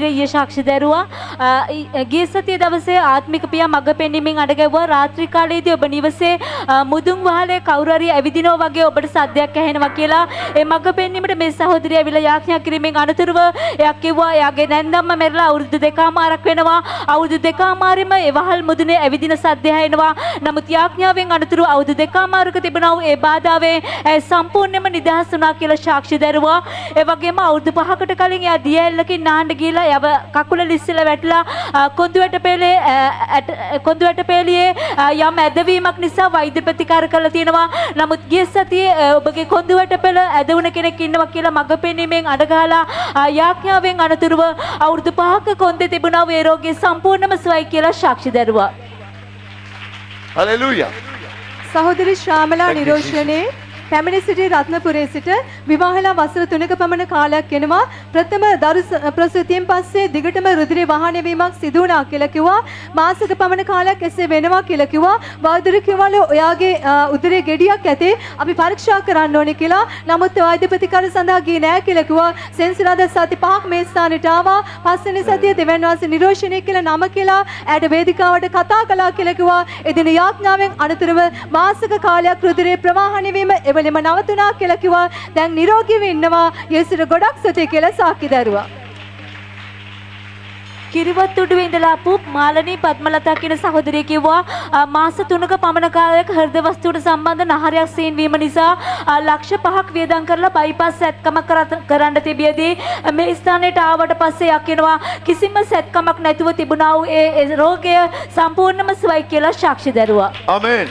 ඊයේ සාක්ෂි දරුවා. ගිය සතියේ දවසේ ආත්මික පියා මඟ පෙන්වීමෙන් අඩගැවුවා. රාත්‍රී කාලයේදී ඔබ නිවසේ මුදුන් වහලේ කවුරු හරි ඇවිදිනවා වගේ ඔබට සද්දයක් ඇහෙනවා කියලා. ඒ මඟ පෙන්වීමට මේ සහෝදරිය ඇවිල්ලා යාඥා කිරීමෙන් අනතුරුව එයා කිව්වා එයාගේ නැන්දම්ම මැරලා අවුරුදු 2කමාරක් වෙනවා. අවුරුදු 2කමාරෙම ඒ වහල් මුදුනේ ඇවිදින සද්දය ඇහෙනවා. නමුත් යාඥාවෙන් අනතුරුව අවුරුදු 2කමාරක තිබුණා වූ ඒ බාධාවෙන් සම්පූර්ණයෙන්ම නිදහස් වුණා කියලා සාක්ෂි දරුවා. ඒ වගේම අවුරුදු 5කට කලින් එයා දියැලකින් නාන්න ගිහලා එයාව කකුල ලිස්සලා වැටලා කොඳු වැටපෙළියේ යම් ඇදවීමක් නිසා වෛද්‍ය ප්‍රතිකාර කළා තියෙනවා. නමුත් ගිය සතියේ ඔබගේ කොඳු වැටපෙළ ඇදවුණ කෙනෙක් ඉන්නවා කියලා මඟ පෙන්වීමෙන් අඩගහලා යාඥාවෙන් අනතුරුව අවුරුදු 5ක කොන්දේ තිබුණා වූ ඒ රෝගය සම්පූර්ණයෙන්ම සුවයි කියලා සාක්ෂි දරුවා. Hallelujah. සහෝදරි ශ්‍යාමලා නිරෝෂණේ පැමිණි සිටි රත්නපුරේ සිට විවාහලා වසර 3ක පමණ කාලයක් වෙනවා. ප්‍රථම දරු ප්‍රසූතියෙන් පස්සේ දිගටම රුධිරේ වහණය වීමක් සිදු වුණා කියලා කිව්වා. මාසක පමණ කාලයක් එසේ වෙනවා කියලා කිව්වා. වෛද්‍යවරු කිව්වලු ඔයාගේ උදරේ ගෙඩියක් ඇතේ අපි පරීක්ෂා කරන්න ඕනේ කියලා. නමුත් වෛද්‍ය ප්‍රතිකාර සඳහා ගියේ නැහැ කියලා කිව්වා. සෙන්සුරාදා සති 5ක් මේ ස්ථානෙට ආවා. පස්වෙනි සතියේ දෙවැනි වාසේ නිරෝෂණය කියලා නම කියලා ඇයට වේදිකාවට කතා කළා කියලා කිව්වා. එදින යාඥාවෙන් අනතුරුව මාසක කාලයක් රුධිරේ ප්‍රවාහණය වීම එවලෙම නවතුණා කියලා කිව්වා. දැන් නිරෝගීව ඉන්නවා. යේසුට ගොඩක් ස්තුතියි කියලා සාක්ෂි දරුවා. කිරිවත් උඩුවේ ඉඳලා ආපු මාලනී පద్මලතා කියන සහෝදරිය කිව්වා මාස 3ක පමණ කාලයක් හෘද වස්තුවට සම්බන්ධ නහරයක් සීන් වීම නිසා ලක්ෂ 5ක් වියදම් කරලා බයිපාස් සැත්කමක් කරන්න තිබියදී මේ ස්ථානයට ආවට පස්සේ යකිනවා කිසිම සැත්කමක් නැතුව තිබුණා වූ ඒ රෝගය සම්පූර්ණයෙන්ම සුවයි කියලා සාක්ෂි දරුවා. Amen.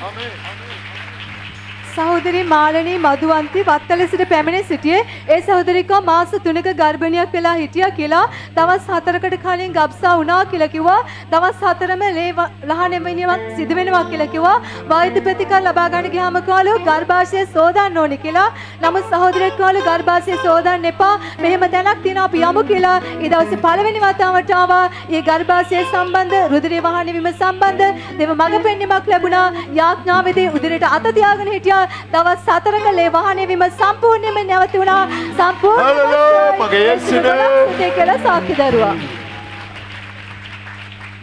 සහෝදරි මාලනී මදුවන්ති වත්තල සිට පැමිණ සිටියේ. ඒ සහෝදරිකව මාස 3ක ගර්භණියක් වෙලා හිටියා කියලා. දවස් 4කට කලින් ගබ්සා වුණා කියලා කිව්වා. දවස් 4ම ලේ ලහන වෙනවක් සිදු වෙනවා කියලා කිව්වා. වෛද්‍ය ප්‍රතිකාර ලබා ගන්න ගියාම කවලු ගර්භාෂය සෝදන්න ඕනේ කියලා. නමුත් සහෝදරයෙක් කවලු ගර්භාෂය සෝදන්න එපා. මෙහෙම දැනක් තියෙනවා අපි යමු කියලා. ඒ දවසේ පළවෙනි වතාවට ආවා. ඒ ගර්භාෂය සම්බන්ධ රුධිරේ වහන වීම සම්බන්ධ දෙව මඟ පෙන්වීමක් ලැබුණා. යාඥාවේදී උදරයට අත තියාගෙන හිටියා. දවස් 4ක ලේ වහණය වීම සම්පූර්ණයෙන්ම නැවතුණා. සම්පූර්ණයෙන්ම මගේ යේසුනේ කියලා සාක්ෂි දරුවා.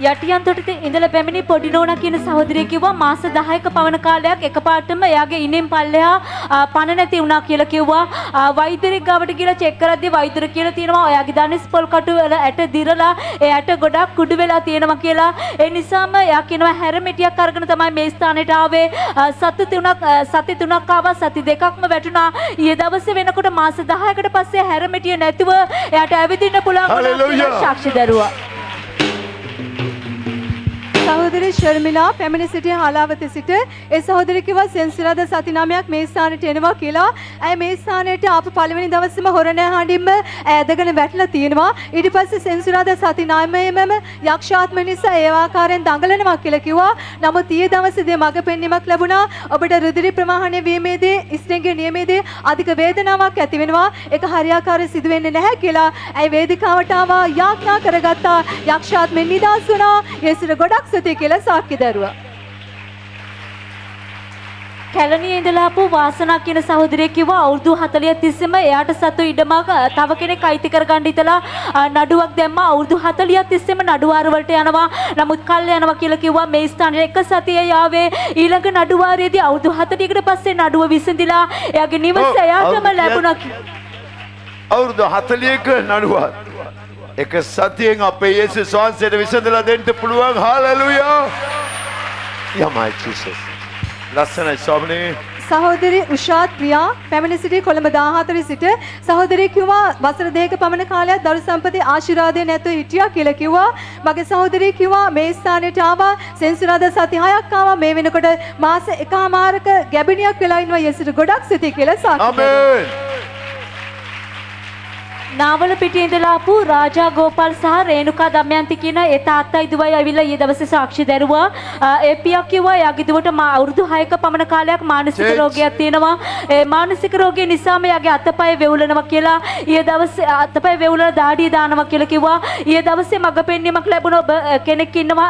යටියන්තොට ඉඳලා පැමිණි පොඩි නෝනා කියන සහෝදරිය කිව්වා මාස 10ක පවන කාලයක් එකපාරටම එයාගේ ඉනෙන් පල්ලෙහා පණ නැති වුණා කියලා කිව්වා. වෛද්‍යරෙක් ගාවට ගිහලා චෙක් කරද්දී වෛද්‍යර කියලා තියෙනවා ඔයාගේ දණිස් පොල් කටු වල ඇට දිරලා ඒ ඇට ගොඩක් කුඩු වෙලා තියෙනවා කියලා. ඒ නිසාම එයා කියනවා හැරමිටියක් අරගෙන තමයි මේ ස්ථානෙට ආවේ. සති තුනක් ආවා සති දෙකක්ම වැටුණා. ඊයේ දවසේ වෙනකොට මාස 10කට පස්සේ හැරමිටිය නැතුව එයාට ඇවිදින්න පුළුවන් වුණා කියලා සාක්ෂි දරුවා. සහෝදරි ශර්මිලා පැමිණ සිටිය හලාවත සිට ඒ සහෝදරිය කිව්වා සෙන්සුරාදා සති 9ක් මේ ස්ථානෙට එනවා කියලා. ඇය මේ ස්ථානෙට ආපු පළවෙනි දවසේම හොරණ හඬින්ම ඇදගෙන වැටලා තියෙනවා. ඊට පස්සේ සෙන්සුරාදා සති 9ෙම යක්ෂාත්ම නිසා ඒ ආකාරයෙන් දඟලනවා කියලා කිව්වා. නමුත් ඊයේ දවසේදී මඟ පෙන්වීමක් ලැබුණා. ඔබට රුධිර ප්‍රවාහනය වීමේදී ස්ත්‍රීන්ගේ නියමයේදී අධික වේදනාවක් ඇති වෙනවා. ඒක හරියාකාරව සිදු වෙන්නේ නැහැ කියලා ඇය වේදිකාවට ආවා යාඥා කරගත්තා. යක්ෂාත්මෙන් නිදහස් වුණා. යේසුට ගොඩක් ස්තුතියි කියලා සාක්ෂි දරුවා. කැලණියේ ඉඳලා ආපු වාසනා කියන සහෝදරිය කිව්වා අවුරුදු 40 තිස්සෙම එයාට සතු ඉඩමක් තව කෙනෙක් අයිති කරගන්න ඉතලා නඩුවක් දැම්මා. අවුරුදු 40 තිස්සෙම නඩුවාර වලට යනවා. නමුත් කල් යනවා කියලා කිව්වා. මේ ස්ථානයේ එක සතියේ යාවේ ඊළඟ නඩුවාරයේදී අවුරුදු 40කට පස්සේ නඩුව විසඳිලා එයාගේ නිවස එයාටම ලැබුණා. අවුරුදු 40ක නඩුවක් එක සතියෙන් අපේ යේසුස් වහන්සේට විසඳලා දෙන්න පුළුවන්. හාලෙලූයා. යමයි ජීසස්. ලස්සනයි ස්වාමිනේ. සහෝදරි උෂාත් ප්‍රියා පැමිණ සිටි කොළඹ 14 සිට සහෝදරිය කිව්වා වසර දෙකක පමණ කාලයක් දරු සම්පති ආශිර්වාදය නැතුව හිටියා කියලා කිව්වා. මගේ සහෝදරිය කිව්වා මේ ස්ථානෙට ආවා සෙන්සුරාදා සති 6ක් ආවා මේ වෙනකොට මාස එකමාරක ගැබිනියක් වෙලා ඉන්නවා. යේසුට ගොඩක් ස්තුතියි කියලා සාක්ෂි දෙනවා. ආමේන්. නාවල පිටියේ ඉඳලා ආපු රාජා ගෝපාල් සහ රේණුකා දමයන්ති කියන ඒ තාත්තයි දුවයි ඇවිල්ලා ඊයේ දවසේ සාක්ෂි දරුවා. ඒ පියා කිව්වා යාගේ දුවට අවුරුදු 6ක පමණ කාලයක් මානසික රෝගයක් තියෙනවා. ඒ මානසික රෝගය නිසාම යාගේ අතපය වෙවුලනවා කියලා ඊයේ දවසේ අතපය වෙවුලලා දාඩිය දානවා කියලා කිව්වා. ඊයේ දවසේ මග පෙන්වීමක් ලැබුණ කෙනෙක් ඉන්නවා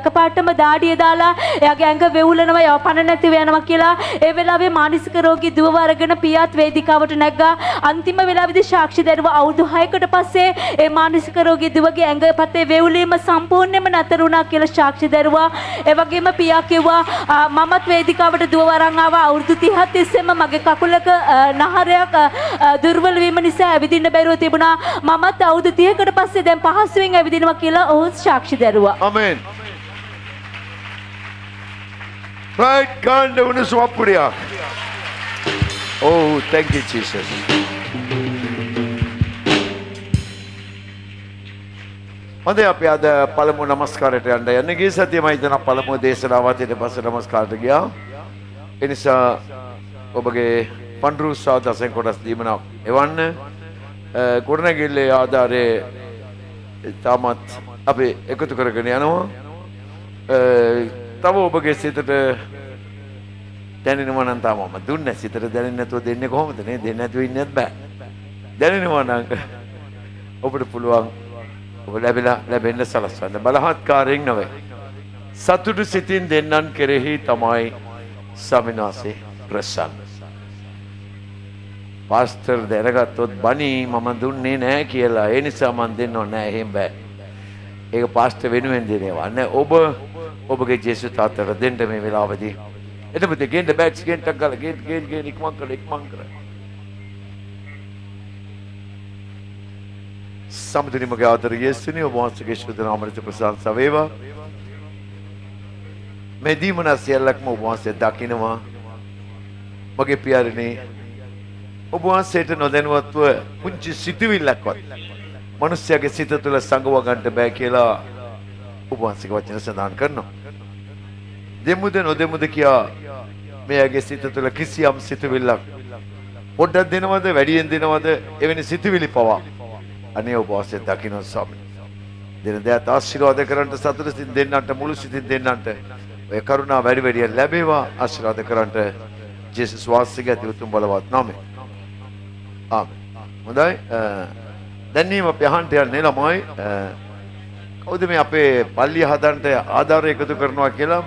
එකපාරටම දාඩිය දාලා එයාගේ ඇඟ වෙවුලනවා යව පණ නැතිව යනවා කියලා. ඒ වෙලාවේ මානසික රෝගී දුවව අරගෙන පියාත් වේදිකාවට නැග්ගා. අන්තිම වෙලාවේදී සාක්ෂි අවුරුදු 6කට පස්සේ ඒ මානසික රෝගී දුවගේ ඇඟපතේ වේවුලීම සම්පූර්ණයෙන්ම නතර වුණා කියලා සාක්ෂි දරුවා. ඒ වගේම පියා කිව්වා මමත් වේදිකාවට දුව වරන් ආවා අවුරුදු 30ක් තිස්සෙම මගේ කකුලක නහරයක් දුර්වල වීම නිසා ඇවිදින්න බැරුව තිබුණා. මමත් අවුරුදු 30කට පස්සේ දැන් පහසුවෙන් ඇවිදිනවා කියලා ඔහු සාක්ෂි දරුවා. ආමේන්. Right kind උණුසුම්පුරියා. Oh, thank you Jesus. හොඳයි අපි අද පළමු නමස්කාරයට යන්න යන්නේ. ගිය සතියේම ඉතන පළමු දේශනාවත් ඊට පස්සේ නමස්කාරට ගියා. ඒ නිසා ඔබගේ පඬුරු සාදසෙන් කොටස් දීමනක් එවන්න. ගොඩනැගිල්ලේ ආධාරයේ තාමත් අපි එකතු කරගෙන යනවා. තව ඔබගේ සිතට දැනෙනවා නම් තාමම දුන්නේ සිතට දැනෙන්නේ නැතුව දෙන්නේ කොහොමද නේ? දෙන්නේ නැතුව ඉන්නත් බෑ. දැනෙනවා නම් ඔබට පුළුවන් ඔබ ලැබෙන්න සලස්වන්න. බලහත්කාරයෙන් නොවේ. සතුටු සිතින් දෙන්නන් කෙරෙහි තමයි ස්වාමිනාසේ ප්‍රසන්න. පාස්ටර් දැනගත්තොත් බණි මම දුන්නේ නැහැ කියලා. ඒ නිසා මම දෙන්නව නැහැ. එහෙම බෑ. ඒක පාස්ටර් වෙනුවෙන් දෙනවා. නෑ ඔබගේ ජේසුස් තාත්තට දෙන්න මේ වෙලාවදී. එතකොට ගේන්න බෑග්ස් ගේන්න ගාලා ගේන්න ඉක්මන් කර. සම්පූර්ණයෙන්ම ආදර යේසුනි ඔබ වහන්සේගේ ශුද්ධ නාමයට ප්‍රශංසා වේවා. මේ දීමන සියල්ලක්ම ඔබ වහන්සේ දකිනවා. මගේ පියාණනි ඔබ වහන්සේට නොදැනුවත්ව පුංචි සිතුවිල්ලක්වත් මිනිස්යාගේ සිත තුළ සංගව ගන්න බෑ කියලා ඔබ වහන්සේගේ වචන සඳහන් කරනවා. දෙමුද නොදෙමුද කියා මෙයාගේ සිත තුළ කිසියම් සිතුවිල්ලක් පොඩ්ඩක් දෙනවද වැඩියෙන් දෙනවද එවැනි සිතුවිලි පවා අනේ ඔබ වහන්සේ දකින්න ස්වාමී. දෙන දෑත් ආශිර්වාද කරන්ට සතුට සිතින් දෙන්නන්ට මුළු සිතින් දෙන්නන්ට ඔය කරුණා වැඩි වැඩියෙන් ලැබේවා. ආශිර්වාද කරන්ට ජේසුස් වහන්සේගේ අති උතුම් බලවත් නාමයෙන්. ආමෙන්. හොඳයි. දැන් මේ අපි අහන්න යන්නේ ළමයි කවුද මේ අපේ පල්ලිය හදන්න ආධාර එකතු කරනවා කියලා